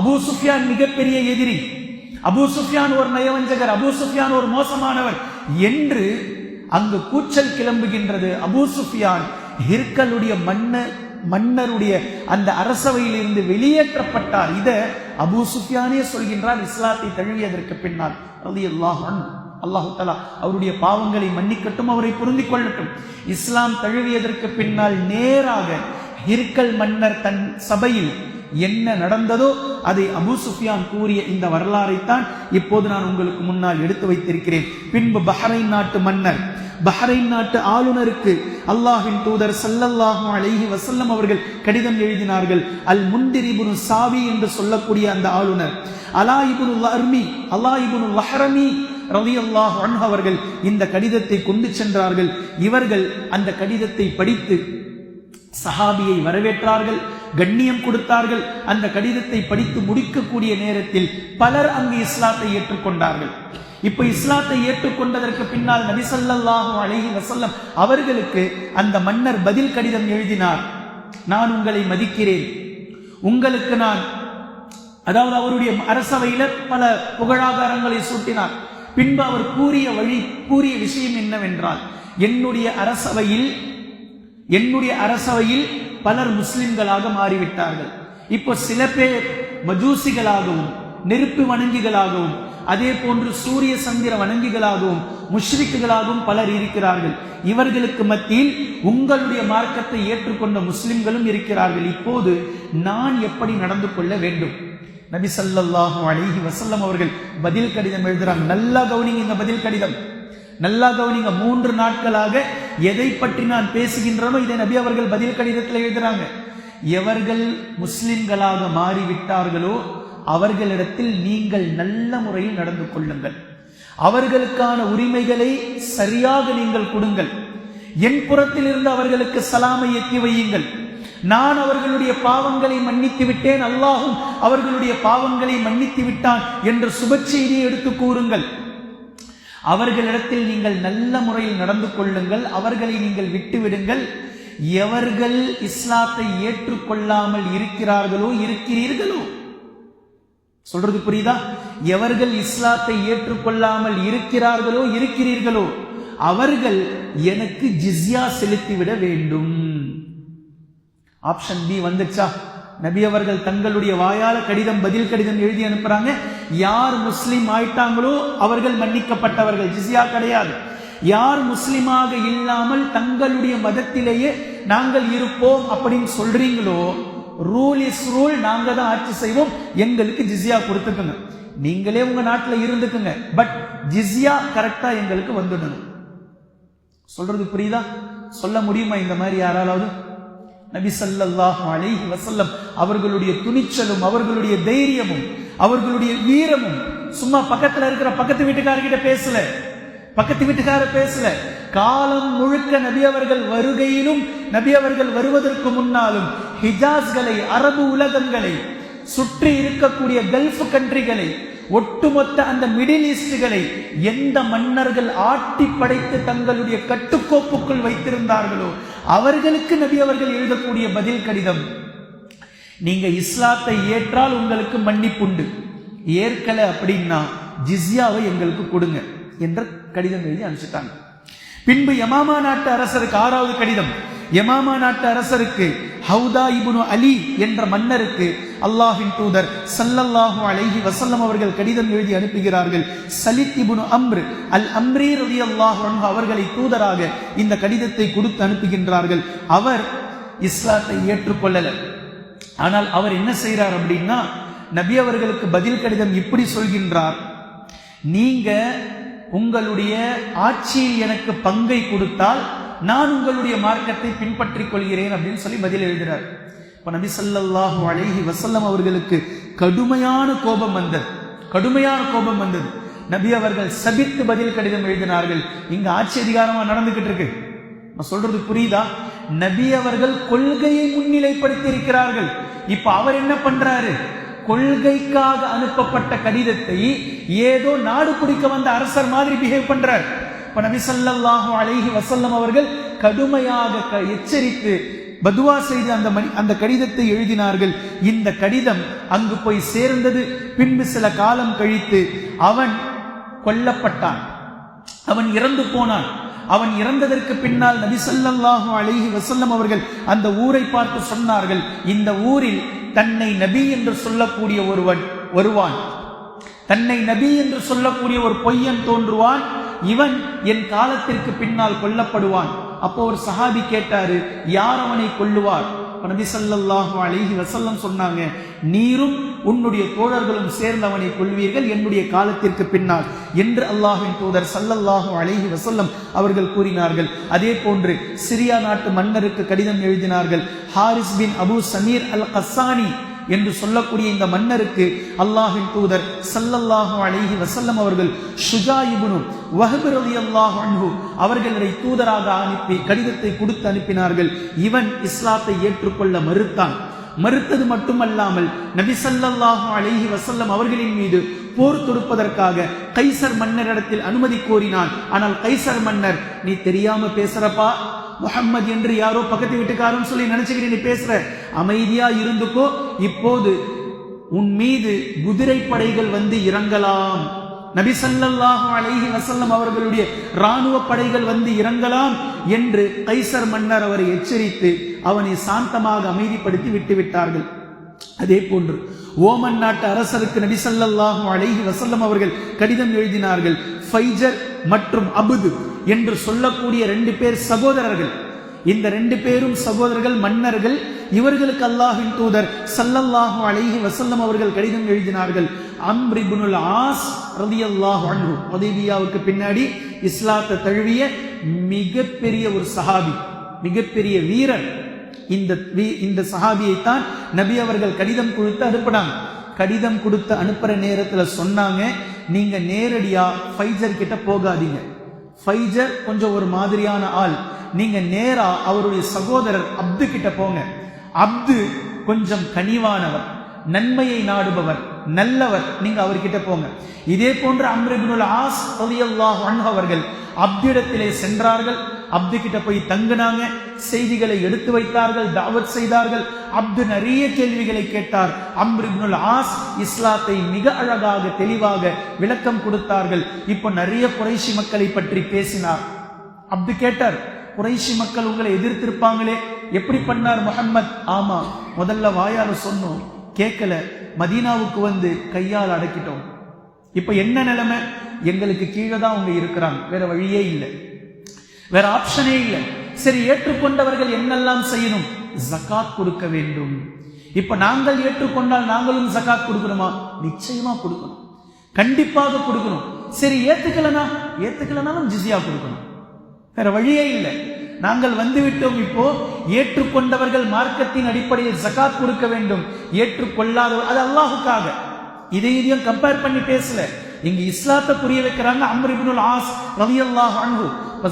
அபூ சுஃபியான் மிகப்பெரிய எதிரி, அபூ சுஃபியான் ஒரு நயவஞ்சகர், அபூ சுஃபியான் ஒரு மோசமானவர் என்று அங்கு கூச்சல் கிளம்புகின்றது. அபூ சுஃபியான் ஹிர்கலுடைய மன்னருடைய அந்த அரசவையில் இருந்து வெளியேற்றப்பட்டார். இத அபூ சுஃபியானே சொல்கின்றார் இஸ்லாத்தை தழுவியதற்கு பின்னால். ரலியல்லாஹு அன்ஹு, அல்லாஹு தஆலா அவருடைய பாவங்களை மன்னிக்கட்டும், அவரை பொருந்திக் கொள்ளட்டும். இஸ்லாம் தழுவியதற்கு பின்னால் நேராக ஹிர்கல் மன்னர் தன் சபையில் என்ன நடந்ததோ அதை அபூ சுஃபியான் கூறிய இந்த வரலாறைத்தான் இப்போது நான் உங்களுக்கு முன்னால் எடுத்து வைத்திருக்கிறேன். பின்பு பஹ்ரைன் நாட்டு மன்னர், பஹ்ரைன் நாட்டு ஆளுநருக்கு அல்லாஹ்வின் தூதர் ஸல்லல்லாஹு அலைஹி வஸல்லம் அவர்கள் கடிதம் எழுதினார்கள். அல் முன்திர் இப்னு சாவி என்று சொல்லக்கூடிய அந்த ஆளுநர் அலா இப்னு லஹ்ரமி ரலியல்லாஹு அன்ஹு அவர்கள் இந்த கடிதத்தை கொண்டு சென்றார்கள். இவர்கள் அந்த கடிதத்தை படித்து சஹாபியை வரவேற்றார்கள், கண்ணியம் கொடுத்தார்கள். அந்த கடிதத்தை படித்து முடிக்கக்கூடிய நேரத்தில் பலர் அங்கு இஸ்லாத்தை ஏற்றுக்கொண்டார்கள். இப்ப இஸ்லாத்தை ஏற்றுக்கொண்டதற்கு பின்னால் நபி ஸல்லல்லாஹு அலைஹி வஸல்லம் அவர்களுக்கு அந்த மன்னர் பதில் கடிதம் எழுதினார். நான் உங்களை மதிக்கிறேன், உங்களுக்கு நான், அதாவது அவருடைய அரசவையில பல புகழாகாரங்களை சூட்டினார். பின்பு அவர் கூறிய விஷயம் என்னவென்றால், என்னுடைய அரசவையில் பலர் முஸ்லிம்களாக மாறிவிட்டார்கள். இப்போ சில பேர் மஜூசிகளாகவும் நெருப்பு வணங்கிகளாகவும் அதே போன்று சூரிய சந்திர வணங்கிகளாகவும் முஷ்ரிக்குகளாகவும் பலர் இருக்கிறார்கள். இவர்களுக்கு மத்தியில் உங்களுடைய மார்க்கத்தை ஏற்றுக்கொண்ட முஸ்லிம்களும் இருக்கிறார்கள். இப்போது நான் எப்படி நடந்து கொள்ள வேண்டும்? நபி ஸல்லல்லாஹு அலைஹி வஸல்லம் அவர்கள் பதில் கடிதம் எழுதுறாங்க. நல்லா கவனிங்க, இந்த பதில் கடிதம் நல்லா கவனிங்க. 3 நாட்களாக எதை பற்றி நான் பேசுகின்றனோ இதை நபி அவர்கள் பதில் கடிதத்தில் எழுதுறாங்க. எவர்கள் முஸ்லிம்களாக மாறிவிட்டார்களோ அவர்களிடத்தில் நீங்கள் நல்ல முறையில் நடந்து கொள்ளுங்கள். அவர்களுக்கான உரிமைகளை சரியாக நீங்கள் கொடுங்கள். என் புறத்தில் இருந்து அவர்களுக்கு சலாமை எத்தி வையுங்கள். நான் அவர்களுடைய பாவங்களை மன்னித்து விட்டேன், அல்லாஹும் அவர்களுடைய பாவங்களை மன்னித்து விட்டான் என்ற சுப செய்தியை எடுத்து கூறுங்கள். அவர்களிடத்தில் நீங்கள் நல்ல முறையில் நடந்து கொள்ளுங்கள். அவர்களை நீங்கள் விட்டுவிடுங்கள். எவர்கள் இஸ்லாத்தை ஏற்றுக்கொள்ளாமல் இருக்கிறீர்களோ சொல்றது புரியுதா? எவர்கள் இஸ்லாத்தை ஏற்றுக்கொள்ளாமல் இருக்கிறீர்களோ அவர்கள் எனக்கு ஜிஸ்யா செலுத்திவிட வேண்டும். ஆப்ஷன் பி வந்துச்சா? நபி அவர்கள் தங்களுடைய வாயால பதில் கடிதம் எழுதி அனுப்புறாங்க. யார் முஸ்லிம் ஆயிட்டாங்களோ அவர்கள் மன்னிக்கப்பட்டவர்கள், ஜிஸ்யா கிடையாது. யார் முஸ்லிமாக இல்லாமல் தங்களுடைய மதத்திலேயே நாங்கள் இருப்போம் அப்படின்னு சொல்றீங்களோ, ரூல் இஸ் ரூல், நாங்க தான் ஆட்சி செய்வோம், எங்களுக்கு ஜிஸ்யா கொடுத்துக்குங்க. நீங்களே உங்க நாட்டில் இருந்துக்குங்க, பட் ஜிஸ்யா கரெக்டா எங்களுக்கு வந்துடணும். சொல்றது புரியுதா? சொல்ல முடியுமா இந்த மாதிரி யாராவது? நபி ஸல்லல்லாஹு அலைஹி வஸல்லம் அவர்களுடைய துணிச்சலும் அவர்களுடைய தைரியமும் அவர்களுடைய வீரமும் சும்மா பக்கத்துல இருக்கிற பக்கத்து வீட்டுக்காரர்கிட்ட பேசல, பக்கத்து வீட்டுக்கார பேசல. காலம் முழுக்க நபி அவர்கள் வருகையிலும் நபி அவர்கள் வருவதற்கு முன்னாலும் ஹிஜாஸ்களை, அரபு உலகங்களை, சுற்றி இருக்கக்கூடிய கல்ஃப் கண்ட்ரிகளை, ஒட்டுமொத்த அந்த மிடில் ஈஸ்டுகளை எந்த மன்னர்கள் ஆட்டி படைத்து தங்களுடைய கட்டுக்கோப்புக்குள் வைத்திருந்தார்களோ அவர்களுக்கு நபி அவர்கள் எழுதக்கூடிய பதில் கடிதம், நீங்க இஸ்லாத்தை ஏற்றால் உங்களுக்கு மன்னிப்புண்டு, ஏற்கல அப்படின்னா ஜிஸ்யாவை எங்களுக்கு கொடுங்க என்ற கடிதம் எழுதி அனுப்பிச்சிட்டாங்க. பின்பு யமாமா நாட்டு அரசருக்கு 6வது கடிதம். யமாமா நாட்டு அரசருக்கு ஹவுதா இப்னு அலி என்ற மன்னருக்கு அல்லாஹ்வின் தூதர் ஸல்லல்லாஹு அலைஹி வஸல்லம் அவர்கள் கடிதம் எழுதி அனுப்புகிறார்கள். சலித் இப்னு அம்ர் அல் அம்ரி ரலியல்லாஹு அன்ஹு அவர்களை தூதராக இந்த கடிதத்தை கொடுத்து அனுப்புகின்றார்கள். அவர் இஸ்லாத்தை ஏற்றுக்கொள்ளல. ஆனால் அவர் என்ன செய்கிறார் அப்படின்னா, நபி அவர்களுக்கு பதில் கடிதம் இப்படி சொல்கின்றார், நீங்க உங்களுடைய ஆட்சியில் எனக்கு பங்கை கொடுத்தால் நான் உங்களுடைய மார்க்கத்தை பின்பற்றிக் கொள்கிறேன் அப்படின்னு சொல்லி பதில் எழுதுகிறார். இப்ப நபி ஸல்லல்லாஹு அலைஹி வஸல்லம் அவர்களுக்கு கடுமையான கோபம் வந்தது. நபி அவர்கள் சபித்து பதில் கடிதம் எழுதினார்கள். இங்க ஆட்சி அதிகாரமா நடந்துகிட்டு இருக்கு. நான் சொல்றது புரியுதா? நபி அவர்கள் கொள்கையை முன்னிலைப்படுத்தி இருக்கிறார்கள். இப்ப அவர் என்ன பண்றாரு? கொள்கைக்காக அனுப்பப்பட்ட கடிதத்தை ஏதோ நாடு பிடிக்க வந்த அரசர் மாதிரி பிஹேவ் பண்றார். இப்ப நபி ஸல்லல்லாஹு அலைஹி வஸல்லம் அவர்கள் கடுமையாக எச்சரித்து பதுவா செய்து அந்த கடிதத்தை எழுதினார்கள். இந்த கடிதம் அங்கு போய் சேர்ந்தது. பின்பு சில காலம் கழித்து அவன் கொல்லப்பட்டான், அவன் இறந்து போனான். அவன் இறந்ததற்கு பின்னால் நபி ஸல்லல்லாஹு அலைஹி வஸல்லம் அவர்கள் அந்த ஊரை பார்த்து சொன்னார்கள், இந்த ஊரில் தன்னை நபி என்று சொல்லக்கூடிய ஒருவன் வருவான், தன்னை நபி என்று சொல்லக்கூடிய ஒரு பொய்யன் தோன்றுவான், இவன் என் காலத்திற்கு பின்னால் கொல்லப்படுவான். அப்போ ஒரு சஹாபி கேட்டாரு, யார் அவனை கொல்லுவார்? நபி ஸல்லல்லாஹு அலைஹி வஸல்லம் சொன்னாங்க, நீரும் உன்னுடைய தோழர்களும் சேர்ந்து அவனை கொல்வீர்கள் என்னுடைய காலத்திற்கு பின்னால் என்று அல்லாஹ்வின் தூதர் ஸல்லல்லாஹு அலைஹி வஸல்லம் அவர்கள் கூறினார்கள். அதே போன்று சிரியா நாட்டு மன்னருக்கு கடிதம் எழுதினார்கள். ஹாரிஸ் பின் அபு சமீர் அல் கஸ்ஸானி என்று சொல்லக்கூடிய இந்த மன்னருக்கு அல்லாஹ்வின் தூதர் ஸல்லல்லாஹு அலைஹி வஸல்லம் அவர்கள் ஷுஜா இப்னு வஹப் ரலியல்லாஹு அன்ஹு அவர்களை தூதராக அனுப்பி கடிதத்தை கொடுத்து அனுப்பினார்கள். இவன் இஸ்லாத்தை ஏற்றுக்கொள்ள மறுத்தது மட்டுமல்லாமல் நபி ஸல்லல்லாஹு அலைஹி வஸல்லம் அவர்களின் மீது போர் தொடுப்பதற்காக கைசர் மன்னரிடத்தில் அனுமதி கோரினான். ஆனால் கைசர் மன்னர், நீ தெரியாம பேசுறப்பா, முஹம்மது என்று யாரோ பக்கத்து வீட்டுக்காரன் சொல்லி நினைச்சுக்கிறீ, நீ பேசுற, அமைதியா இருந்துக்கோ, இப்போது உன் மீது குதிரை படைகள் வந்து இறங்கலாம் நபி ஸல்லல்லாஹு அலைஹி வஸல்லம் அவர்களுடைய இராணுவ படைகள் வந்து இறங்கலாம் என்று கைசர் மன்னர் அவரை எச்சரித்து அவனை சாந்தமாக அமைதிப்படுத்தி விட்டுவிட்டார்கள். அதே போன்று ஓமன் நாட்டு அரசருக்கு நபி ஸல்லல்லாஹு அலைஹி வஸல்லம் அவர்கள் கடிதம் எழுதினார்கள். ஃபைஜர் மற்றும் அபுது என்று சொல்லக்கூடிய 2 பேர் சகோதரர்கள். இந்த 2 பேரும் சகோதரர்கள், மன்னர்கள். இவர்களுக்கு அல்லாஹ்வின் தூதர் ஸல்லல்லாஹு அலைஹி வஸல்லம் அவர்கள் கடிதம் எழுதினார்கள். அம்ர் இப்னுல் ஆஸ் ரலியல்லாஹு அன்ஹு, ஹுதைபியாவுக்கு பின்னாடி இஸ்லாத்தை தழுவிய மிகப்பெரிய ஒரு சஹாபி, மிகப்பெரிய வீரர். இந்த சஹாபியைத்தான் நபி அவர்கள் கடிதம் கொடுத்து அனுப்பினாங்க. கடிதம் கொடுத்து அனுப்புற நேரத்துல சொன்னாங்க, நீங்க நேரடியா ஃபைஜர் கிட்ட போகாதீங்க. ஃபைஜர் கொஞ்சம் ஒரு மாதிரியான ஆள். நீங்க நேரா அவருடைய சகோதரர் அப்து கிட்ட போங்க. அப்து கொஞ்சம் கனிவானவர், நன்மையை நாடுபவர், நல்லவர். நீங்க அவர்கிட்ட போங்க. இதே போன்று அம்ர் இப்னுல் ஆஸ் ரலியல்லாஹு அன்ஹு அவர்கள் அப்திடத்திலே சென்றார்கள். அப்து கிட்ட போய் தங்கினாங்க. செய்திகளை எடுத்து வைத்தார்கள், தாவத் செய்தார்கள். அப்து நிறைய கேள்விகளை கேட்டார். அம்ர் இப்னுல் ஆஸ் இஸ்லாத்தை மிக அழகாக தெளிவாக விளக்கம் கொடுத்தார்கள். இப்போ நிறைய குறைஷி மக்களை பற்றி பேசினார். அப்து கேட்டார், குறைஷி மக்கள் உங்களை எதிர்த்திருப்பாங்களே, எப்படி பண்ணார் முஹம்மத்? ஆமா, முதல்ல வாயால சொன்னோம், கேட்கல. மதீனாவுக்கு வந்து கையால் அடக்கிட்டோம். இப்ப என்ன நிலைமை? எங்களுக்கு கீழே தான் அவங்க இருக்கிறாங்க, வேற வழியே இல்லை, வேற ஆப்ஷனே இல்லை. சரி, ஏற்றுக்கொண்டவர்கள் என்னெல்லாம் செய்யணும்? ஜகாத் கொடுக்க வேண்டும். இப்ப நாங்கள் ஏற்றுக்கொண்டால் நாங்களும் ஜகாத் கொடுக்கணுமா? நிச்சயமா கொடுக்கணும், கண்டிப்பாக கொடுக்கணும். சரி, ஏத்துக்கலனாலும் ஜிஸியா கொடுக்கணும், வேற வழியே இல்லை. நாங்கள் வந்துவிட்டோம். இப்போ ஏற்றுக்கொண்டவர்கள் மார்க்கத்தின் அடிப்படையில் ஜகாத் கொடுக்க வேண்டும். ஏற்றுக்கொள்ளாதவர் அது அல்லாஹுக்காக. இதையும் கம்பேர் பண்ணி பேசல, இங்க இஸ்லாத்தை புரிய வைக்கிறாங்க. அம்ர் இப்னுல் ஆஸ் ரலியல்லாஹு அன்ஹு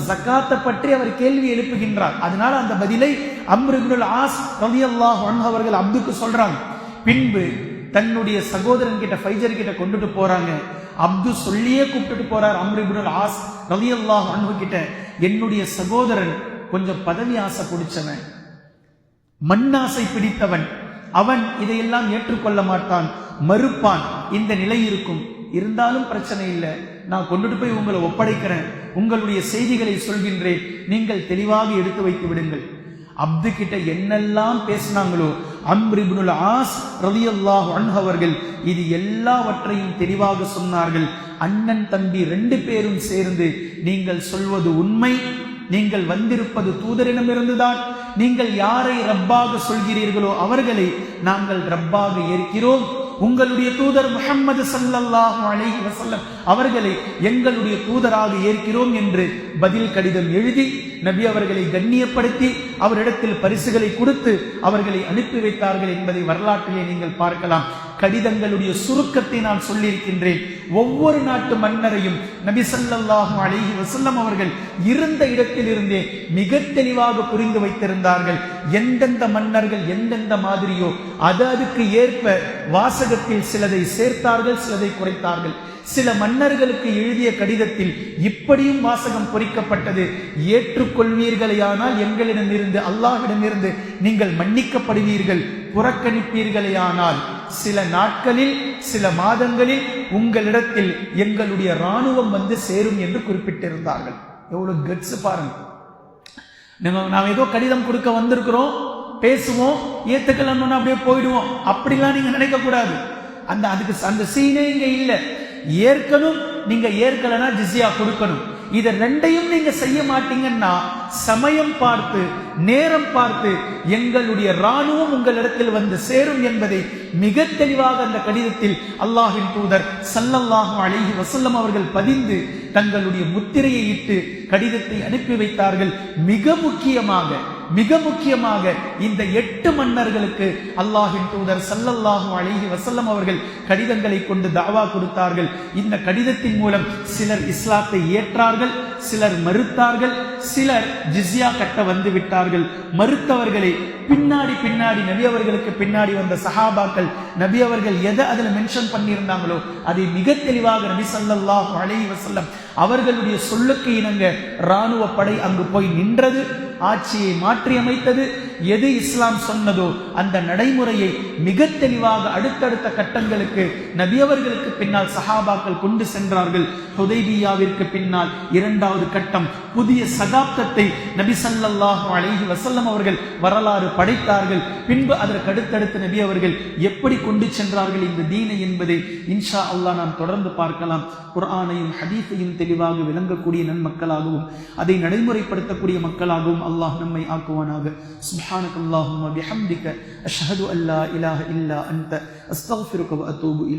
ஜகாத்தை பற்றி அவர் கேள்வி எழுப்புகின்றார். அதனால அந்த பதிலை அம்ர் இப்னுல் ஆஸ் ரலியல்லாஹு அன்ஹு அவர்கள் அப்துக்கு சொல்றாங்க. பின்பு தன்னுடைய சகோதரன் கிட்ட, ஃபைஜர் கிட்ட கொண்டுட்டு போறாங்க. அப்து சொல்லியே கூப்பிட்டு போறார் அம்ர் இப்னுல் ஆஸ் ரலியல்லாஹு அன்ஹு கிட்ட, என்னுடைய சகோதரன் கொஞ்சம் பதவி ஆசை பிடிச்சவன், மண்ணாசை பிடித்தவன், அவன் இதையெல்லாம் ஏற்றுக்கொள்ள மாட்டான், மறுப்பான், இந்த நிலை இருக்கும். இருந்தாலும் பிரச்சனை இல்லை, நான் கொண்டுட்டு போய் உங்களை ஒப்படைக்கிறேன், உங்களுடைய செய்திகளை சொல்கின்றேன், நீங்கள் தெளிவாக எடுத்து வைத்து விடுங்கள். அப்து கிட்ட என்னெல்லாம் பேசினாங்களோ அம்ர் இப்னுல் ஆஸ் ரலியல்லாஹு அன்ஹு அவர்கள் இது எல்லாவற்றையும் தெளிவாக சொன்னார்கள். அண்ணன் தம்பி 2 பேரும் சேர்ந்து, நீங்கள் சொல்வது உண்மை, நீங்கள் வந்திருப்பது தூதரிடமிருந்துதான், நீங்கள் யாரை ரப்பாக சொல்கிறீர்களோ அவர்களை நாங்கள் ரப்பாக ஏற்கிறோம், உங்களுடைய தூதர் முஹம்மது ஸல்லல்லாஹு அலைஹி வஸல்லம் அவர்களை எங்களுடைய தூதராக ஏற்கிறோம் என்று பதில் கடிதம் எழுதி நபி அவர்களை கண்ணியப்படுத்தி அவரிடத்தில் பரிசுகளை கொடுத்து அவர்களை அனுப்பி வைத்தார்கள் என்பதை வரலாற்றிலே நீங்கள் பார்க்கலாம். கடிதங்களுடைய சுருக்கத்தை நான் சொல்லியிருக்கின்றேன். ஒவ்வொரு நாட்டு மன்னரையும் நபி ஸல்லல்லாஹு அலைஹி வஸல்லம் அவர்கள் இருந்த இடத்திலிருந்தே மிக தெளிவாக புரிந்து வைத்திருந்தார்கள். எந்தெந்த மன்னர்கள் எந்தெந்த மாதிரியோ அதுக்கு ஏற்ப வாசகத்தில் சிலதை சேர்த்தார்கள், சிலதை குறைத்தார்கள். சில மன்னர்களுக்கு எழுதிய கடிதத்தில் இப்படியும் வாசகம் பொறிக்கப்பட்டது, ஏற்றுக்கொள்வீர்களேயானால் எங்களிடமிருந்து அல்லாஹ்விடமிருந்து நீங்கள் மன்னிக்கப்படுவீர்கள், புறக்கணிப்பீர்களேயானால் சில நாட்களில் சில மாதங்களில் உங்களிடத்தில் எங்களுடைய இராணுவம் வந்து சேரும் என்று குறிப்பிட்டிருந்தார்கள். எவ்வளவு கட்ஸ் பாருங்க. நாம் ஏதோ கடிதம் கொடுக்க வந்திருக்கிறோம், பேசுவோம், ஏத்துக்கலன்னு அப்படியே போயிடுவோம், அப்படிலாம் நீங்க நினைக்க கூடாது. அதுக்கு அந்த சீனே இங்க இல்ல. ஏற்கனும், நீங்க ஏற்கலனா ஜிஸியா கொடுக்கணும். இத ரெண்டையும் நீங்க செய்ய மாட்டீங்கன்னா சமயம் பார்த்து நேரம் பார்த்து எங்களுடைய இராணுவம் உங்களிடத்தில் வந்து சேரும் என்பதை மிக தெளிவாக அந்த கடிதத்தில் அல்லாஹ்வின் தூதர் ஸல்லல்லாஹு அலைஹி வஸல்லம் அவர்கள் பதிந்து தங்களுடைய முத்திரையை இட்டு கடிதத்தை அனுப்பி வைத்தார்கள். மிக முக்கியமாக இந்த 8 மன்னர்களுக்கு அல்லாஹ்வின் தூதர் ஸல்லல்லாஹு அலைஹி வஸல்லம் அவர்கள் கடிதங்களை கொண்டு தாவா கொடுத்தார்கள். இந்த கடிதத்தின் மூலம் சிலர் இஸ்லாத்தை ஏற்றார்கள், சிலர் மறுத்தார்கள், சிலர் ஜிஸ்யா கட்ட வந்து விட்டார்கள். மறுத்தவர்களை பின்னாடி நபி அவர்களுக்கு பின்னாடி வந்த சஹாபாக்கள் நபி அவர்கள் எதை அதில் மென்ஷன் பண்ணியிருந்தாங்களோ அதை மிக தெளிவாக நபி ஸல்லல்லாஹு அலைஹி வஸல்லம் அவர்களுடைய சொல்லுக்கு இணங்க இராணுவ படை அங்கு போய் நின்றது, ஆட்சியை மாற்றி அமைத்தது. எது இஸ்லாம் சொன்னதோ அந்த நடைமுறையை மிக தெளிவாக அடுத்தடுத்த கட்டங்களுக்கு நபி அவர்களுக்கு பின்னால் சஹாபாக்கள் கொண்டு சென்றார்கள். ஹுதைபியாவிற்கு பின்னால் இரண்டாவது கட்டம், புதிய சகாப்தத்தை நபி ஸல்லல்லாஹு அலைஹி வஸல்லம் அவர்கள் வரலாறு படைத்தார்கள். பின்பு அதற்கு அடுத்தடுத்து நபி அவர்கள் எப்படி கொண்டு சென்றார்கள் இந்த தீனை என்பதை இன்ஷா அல்லாஹ் நாம் தொடர்ந்து பார்க்கலாம். குர்ஆனையும் ஹதீஸையும் தெளிவாக விளங்கக்கூடிய நன்மக்களாகவும் அதை நடைமுறைப்படுத்தக்கூடிய மக்களாகவும் அல்லாஹ் நம்மை ஆக்குவானாக. சுப்ஹானக்கல்லாஹும்ம பிஹம்திக அஷ்ஹது அல்லா இலாஹ இல்லா அன்த அஸ்தக்ஃபிருக வ அத்தூபு இலைக்.